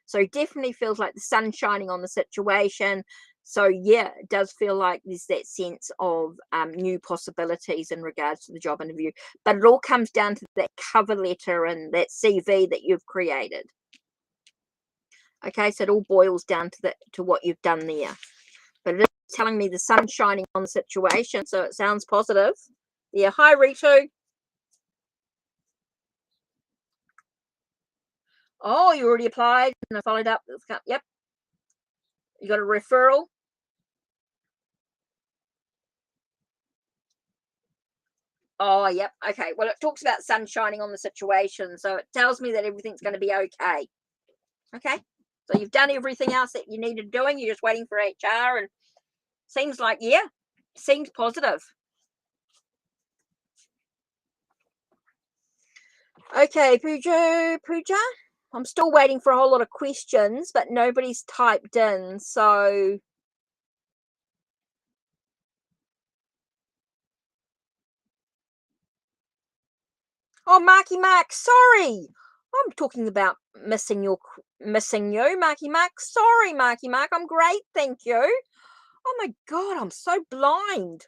So it definitely feels like the sun shining on the situation. So yeah, it does feel like there's that sense of new possibilities in regards to the job interview. But it all comes down to that cover letter and that CV that you've created. Okay, so it all boils down to what you've done there. But it is telling me the sun shining on the situation, so it sounds positive. Yeah, hi Ritu. Oh, you already applied and I followed up. Yep. You got a referral? Oh, yep. Okay. Well, it talks about sun shining on the situation, so it tells me that everything's going to be okay. Okay. So you've done everything else that you needed doing. You're just waiting for HR, and seems like, yeah, seems positive. Okay, Pooja. I'm still waiting for a whole lot of questions, but nobody's typed in, so oh, Marky Mark, sorry. I'm talking about missing you, Marky Mark. Sorry, Marky Mark. I'm great, thank you. Oh my God, I'm so blind.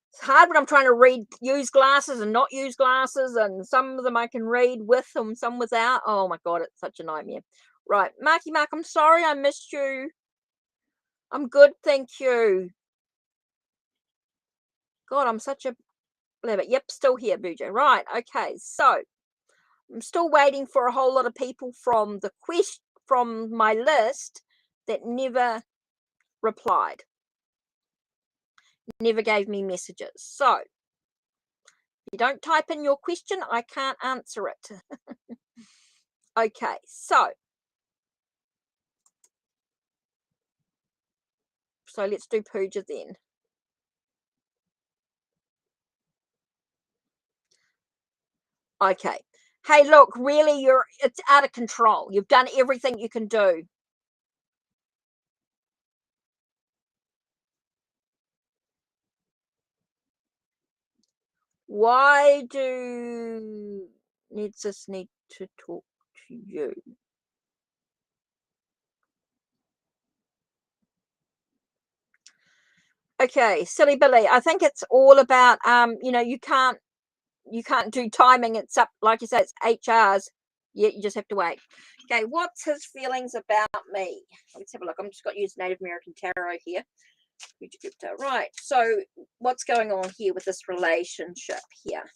It's hard when I'm trying to use glasses and not use glasses, and some of them I can read with them, some without. Oh my God, it's such a nightmare. Right, Marky Mark, I'm sorry I missed you. I'm good, thank you. God, I'm such a blabber. Yep, still here, Bujo. Right, okay, so I'm still waiting for a whole lot of people from my list that never replied, never gave me messages. So if you don't type in your question, I can't answer it. Okay, so let's do Pooja then. Okay. Hey, look, really, it's out of control. You've done everything you can do. Why do just need to talk to you? Okay, silly Billy. I think it's all about you can't do timing. It's up, like you say, it's HR's. Yeah, you just have to wait. Okay, what's his feelings about me? Let's have a look. I'm just got to use Native American Tarot here. Right. So what's going on here with this relationship here?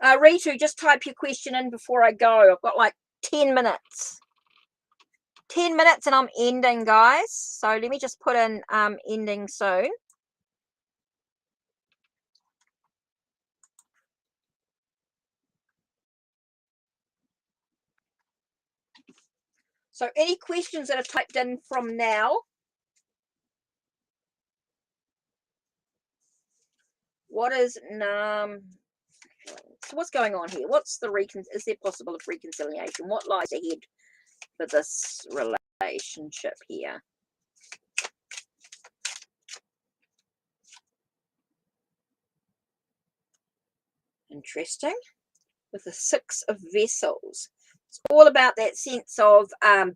Ritu, just type your question in before I go. I've got like 10 minutes. 10 minutes and I'm ending, guys. So let me just put in ending soon. So any questions that are typed in from now? What is so what's going on here? What's the is there possible of reconciliation? What lies ahead for this relationship here? Interesting. With the 6 of Vessels. It's all about that sense of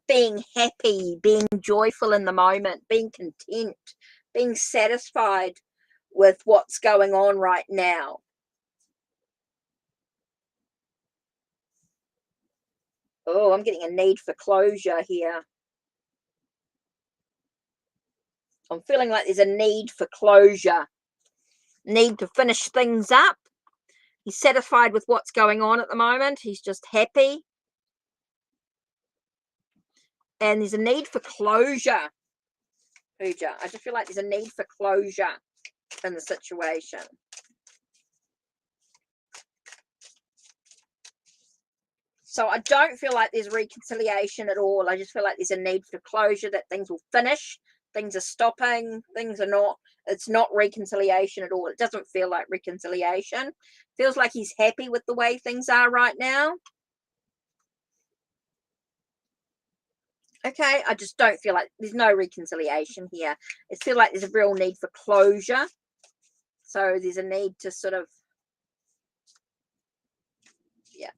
being happy, being joyful in the moment, being content, being satisfied with what's going on right now. Oh, I'm getting a need for closure here. I'm feeling like there's a need for closure, need to finish things up. He's satisfied with what's going on at the moment. He's just happy. And there's a need for closure, Pooja. I just feel like there's a need for closure in the situation. So I don't feel like there's reconciliation at all. I just feel like there's a need for closure, that things will finish, things are stopping, things are not, it's not reconciliation at all. It doesn't feel like reconciliation. Feels like he's happy with the way things are right now. Okay, I just don't feel like there's no reconciliation here. It feels like there's a real need for closure. So there's a need to sort of, yeah.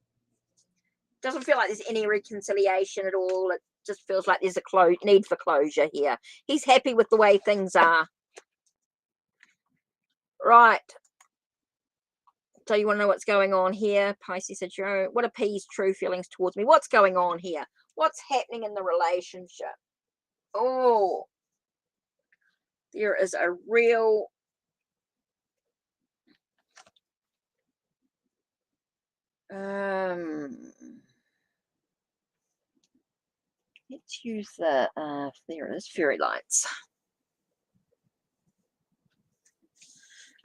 Doesn't feel like there's any reconciliation at all. It just feels like there's a need for closure here. He's happy with the way things are. Right. So you want to know what's going on here? Pisces said, what are P's true feelings towards me? What's going on here? What's happening in the relationship? Oh, there is a real... let's use the there it is, fairy lights.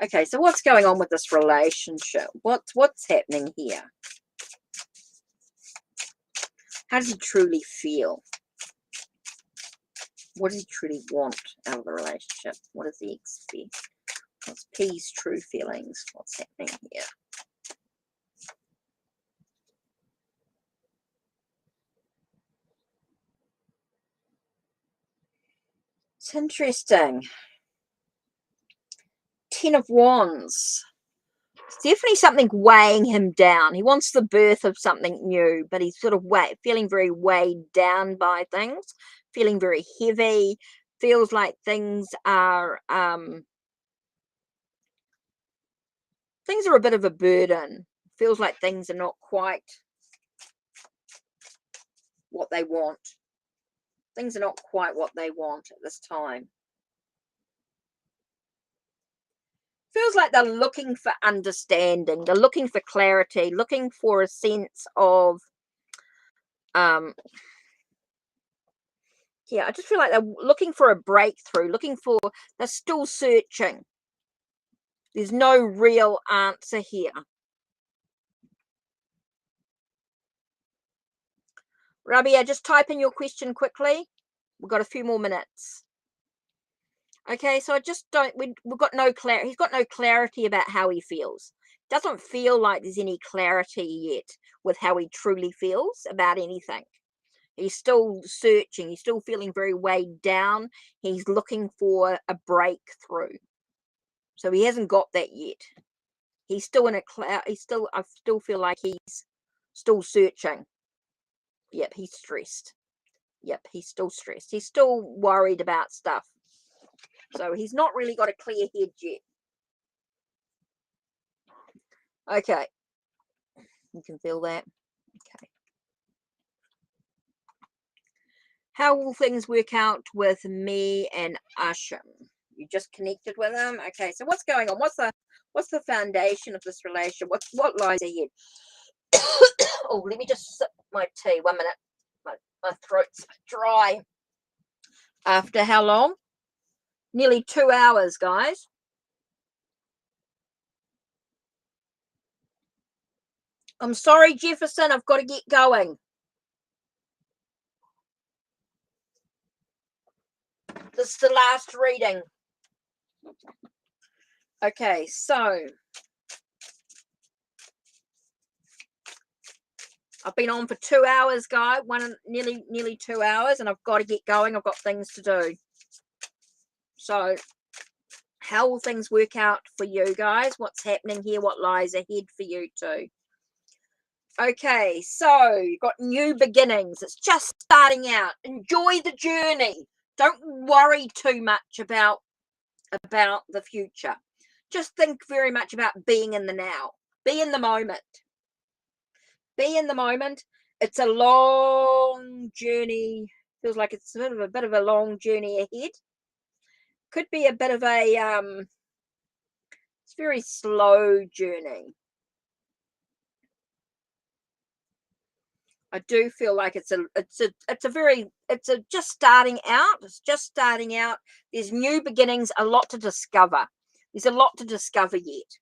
Okay, so what's going on with this relationship? What's happening here? How does he truly feel? What does he truly want out of the relationship? What does he expect? What's P's true feelings? What's happening here? It's interesting. 10 of Wands. It's definitely something weighing him down. He wants the birth of something new, but he's sort of feeling very weighed down by things, feeling very heavy, feels like things are a bit of a burden. Feels like things are not quite what they want. Things are not quite what they want at this time. Feels like they're looking for understanding. They're looking for clarity, looking for a sense of, yeah, I just feel like they're looking for a breakthrough, they're still searching. There's no real answer here. Rabia, just type in your question quickly. We've got a few more minutes. Okay, so I just don't, we've got no clarity. He's got no clarity about how he feels. Doesn't feel like there's any clarity yet with how he truly feels about anything. He's still searching. He's still feeling very weighed down. He's looking for a breakthrough. So he hasn't got that yet. He's still in a cloud. I still feel like he's still searching. Yep, he's stressed. Yep, he's still stressed. He's still worried about stuff. So he's not really got a clear head yet. Okay. You can feel that. Okay. How will things work out with me and Asham? You just connected with him. Okay, so what's going on? What's the foundation of this relationship? What lies ahead? Oh, let me just sip my tea. 1 minute. My throat's dry. After how long? Nearly 2 hours, guys. I'm sorry, Jefferson. I've got to get going. This is the last reading. Okay, so I've been on for 2 hours, guys. Nearly 2 hours, and I've got to get going. I've got things to do. So how will things work out for you guys? What's happening here? What lies ahead for you too? Okay, so you've got new beginnings. It's just starting out. Enjoy the journey. Don't worry too much about the future. Just think very much about being in the now. Be in the moment. Be in the moment. It's a long journey. Feels like it's a bit of a long journey ahead. Could be a bit of a it's a very slow journey. I do feel like it's just starting out. It's just starting out. There's new beginnings, a lot to discover. There's a lot to discover yet.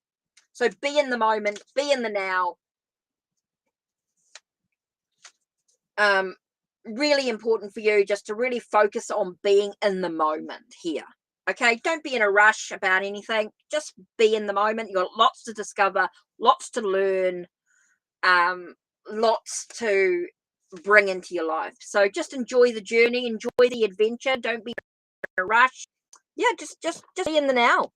So be in the moment, be in the now. Really important for you just to really focus on being in the moment here. Okay, don't be in a rush about anything. Just be in the moment. You've got lots to discover, lots to learn, lots to bring into your life. So just enjoy the journey, enjoy the adventure. Don't be in a rush. Yeah, just be in the now.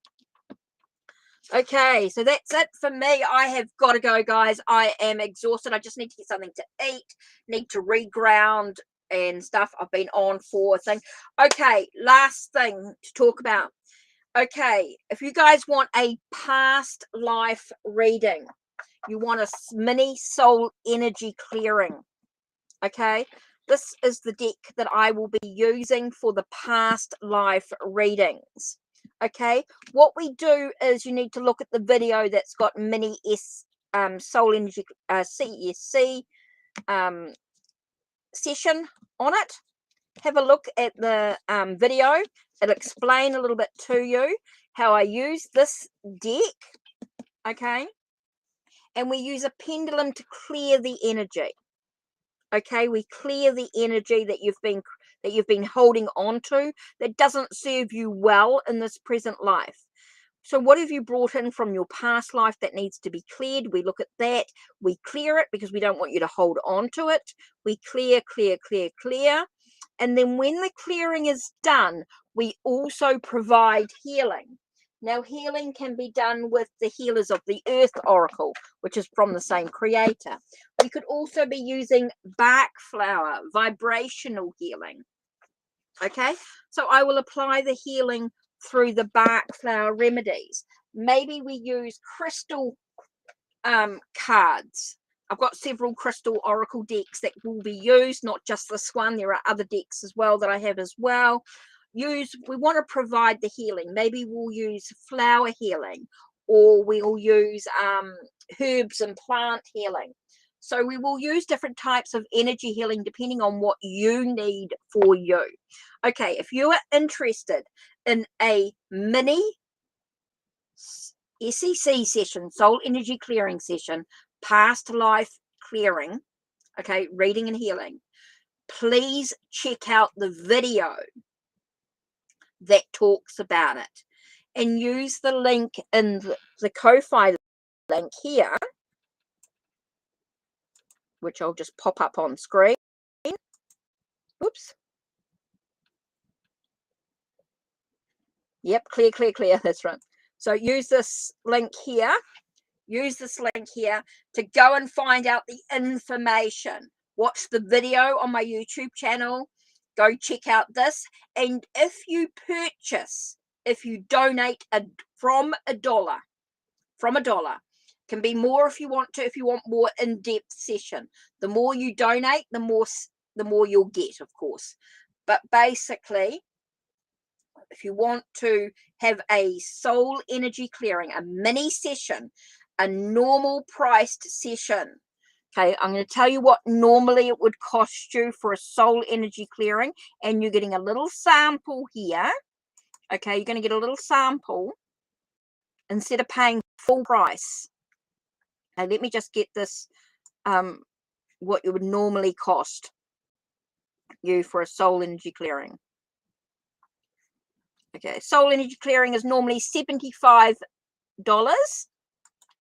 Okay, so that's it for me. I have got to go, guys. I am exhausted. I just need to get something to eat, need to reground and stuff. I've been on for things. Okay, last thing to talk about. Okay, if you guys want a past life reading, you want a mini soul energy clearing. Okay, this is the deck that I will be using for the past life readings. Okay, what we do is you need to look at the video that's got mini soul energy CSC session on it. Have a look at the video. It'll explain a little bit to you how I use this deck. Okay, and we use a pendulum to clear the energy. Okay, we clear the energy that you've been holding on to that doesn't serve you well in this present life. So what have you brought in from your past life that needs to be cleared? We look at that, we clear it because we don't want you to hold on to it. We clear. And then when the clearing is done, we also provide healing. Now, healing can be done with the Healers of the Earth Oracle, which is from the same creator. We could also be using Bach flower, vibrational healing. Okay, so I will apply the healing through the Bach flower remedies. Maybe we use crystal cards. I've got several crystal oracle decks that will be used, not just this one. There are other decks as well that I have as well. We want to provide the healing. Maybe we'll use flower healing, or we'll use herbs and plant healing. So we will use different types of energy healing depending on what you need for you. Okay, if you are interested in a mini SEC session, soul energy clearing session, past life clearing, okay, reading and healing, please check out the video that talks about it and use the link in the Ko-Fi link here, which I'll just pop up on screen. Oops. Yep, clear. That's right. So use this link here. Use this link here to go and find out the information. Watch the video on my YouTube channel. Go check out this. And if you donate from a dollar, can be more if you want more in-depth session. The more you donate, the more you'll get, of course. But basically, if you want to have a soul energy clearing, a mini session, a normal priced session, okay, I'm going to tell you what normally it would cost you for a soul energy clearing, and you're getting a little sample here. Okay, you're going to get a little sample instead of paying full price. Now, let me just get this, what it would normally cost you for a soul energy clearing. Okay, soul energy clearing is normally $75.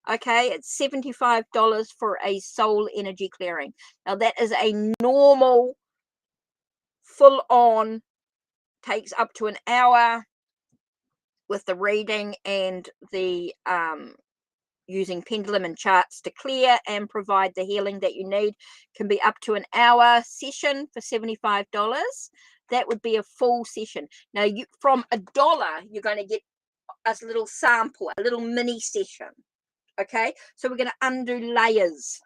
Okay, it's $75 for a soul energy clearing. Now, that is a normal, full-on, takes up to an hour with the reading and the using pendulum and charts to clear and provide the healing that you need. Can be up to an hour session for $75. That would be a full session. Now, from $1, you're going to get a little sample, a little mini session. Okay, so we're going to undo layers.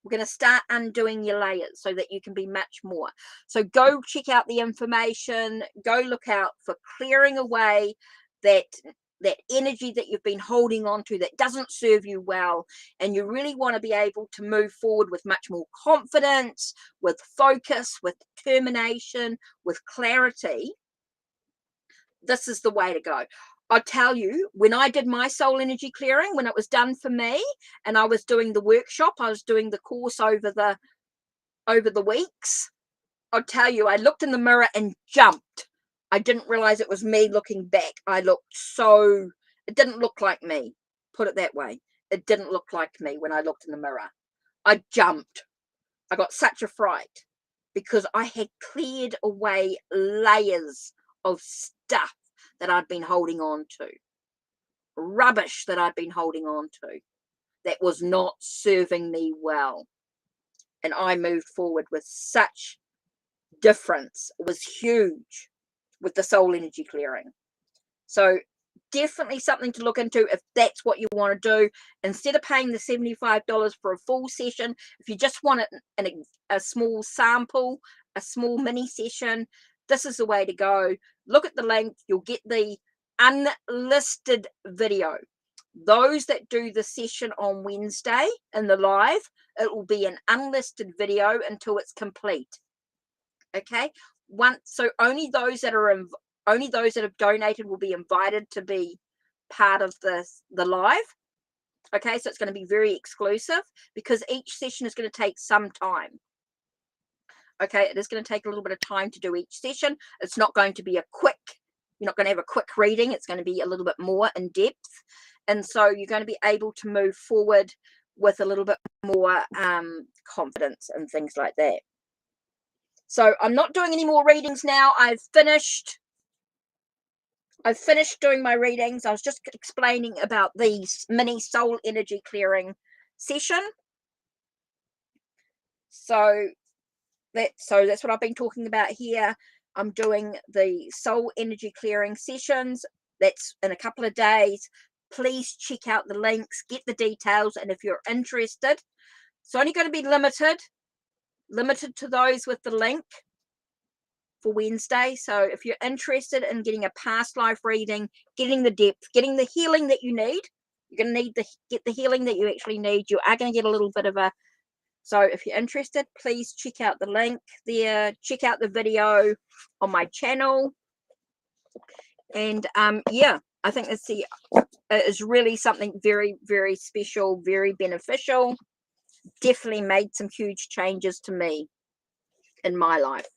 We're going to start undoing your layers so that you can be much more. So go check out the information. Go look out for clearing away that that energy that you've been holding on to that doesn't serve you well, and you really want to be able to move forward with much more confidence, with focus, with determination, with clarity, this is the way to go. I'll tell you, when I did my soul energy clearing, when it was done for me and I was doing the workshop, I was doing the course over the weeks, I'll tell you, I looked in the mirror and jumped. I didn't realize it was me looking back. It didn't look like me. Put it that way. It didn't look like me when I looked in the mirror. I jumped. I got such a fright because I had cleared away layers of stuff that I'd been holding on to. Rubbish that I'd been holding on to that was not serving me well. And I moved forward with such difference. It was huge with the soul energy clearing. So definitely something to look into if that's what you want to do. Instead of paying the $75 for a full session, if you just want it in a small sample, a small mini session, this is the way to go. Look at the link. You'll get the unlisted video. Those that do the session on Wednesday in the live, it will be an unlisted video until it's complete. Okay, so only those that have donated will be invited to be part of the live. Okay, so it's going to be very exclusive because each session is going to take some time. Okay, it is going to take a little bit of time to do each session. It's not going to be you're not going to have a quick reading. It's going to be a little bit more in depth. And so you're going to be able to move forward with a little bit more confidence and things like that. So I'm not doing any more readings now. I've finished doing my readings. I was just explaining about the mini soul energy clearing session. So that's what I've been talking about here. I'm doing the soul energy clearing sessions. That's in a couple of days. Please check out the links, get the details, and if you're interested, it's only going to be limited to those with the link for Wednesday. So if you're interested in getting a past life reading, getting the depth, getting the healing that you need, you're going to need get the healing that you actually need. You are going to get a little bit of so if you're interested, please check out the link there, check out the video on my channel. And yeah, I think it is really something very, very special, very beneficial. Definitely made some huge changes to me in my life.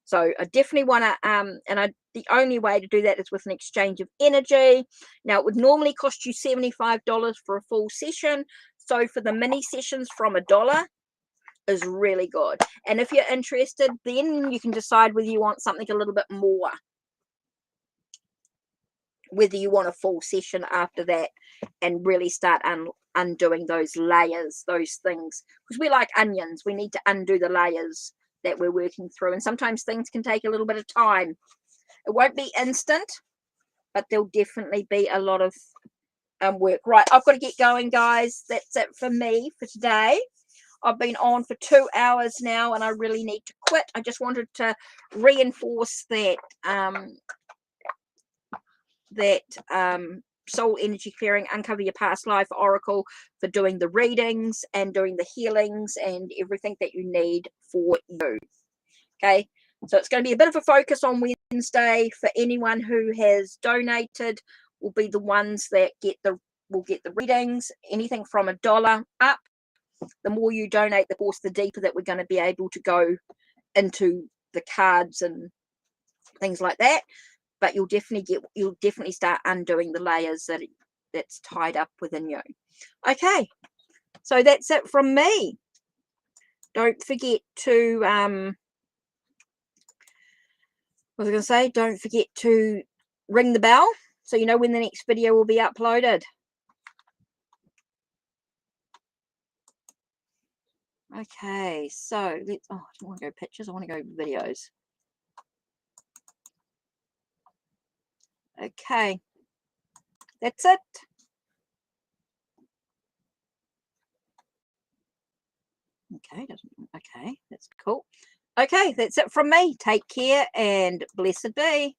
So I definitely want to, the only way to do that is with an exchange of energy. Now, it would normally cost you $75 for a full session. So for the mini sessions from $1 is really good. And if you're interested, then you can decide whether you want something a little bit more, whether you want a full session after that and really start undoing those layers, those things. Because we're like onions. We need to undo the layers that we're working through, and sometimes things can take a little bit of time. It won't be instant, but there'll definitely be a lot of work. Right, I've got to get going, guys. That's it for me for today. I've been on for 2 hours now and I really need to quit. I just wanted to reinforce that soul energy clearing, uncover your past life oracle, for doing the readings and doing the healings and everything that you need for you. Okay, so it's going to be a bit of a focus on Wednesday. For anyone who has donated will be the ones that will get the readings. Anything from $1 up. The more you donate, of course, the deeper that we're going to be able to go into the cards and things like that. But you'll definitely start undoing the layers that's tied up within you. Okay, so that's it from me. Don't forget to what was I going to say? Don't forget to ring the bell so you know when the next video will be uploaded. Okay, so let's. Oh, I don't want to go pictures. I want to go videos. Okay, that's it. Okay, that's cool. Okay, that's it from me. Take care and blessed be.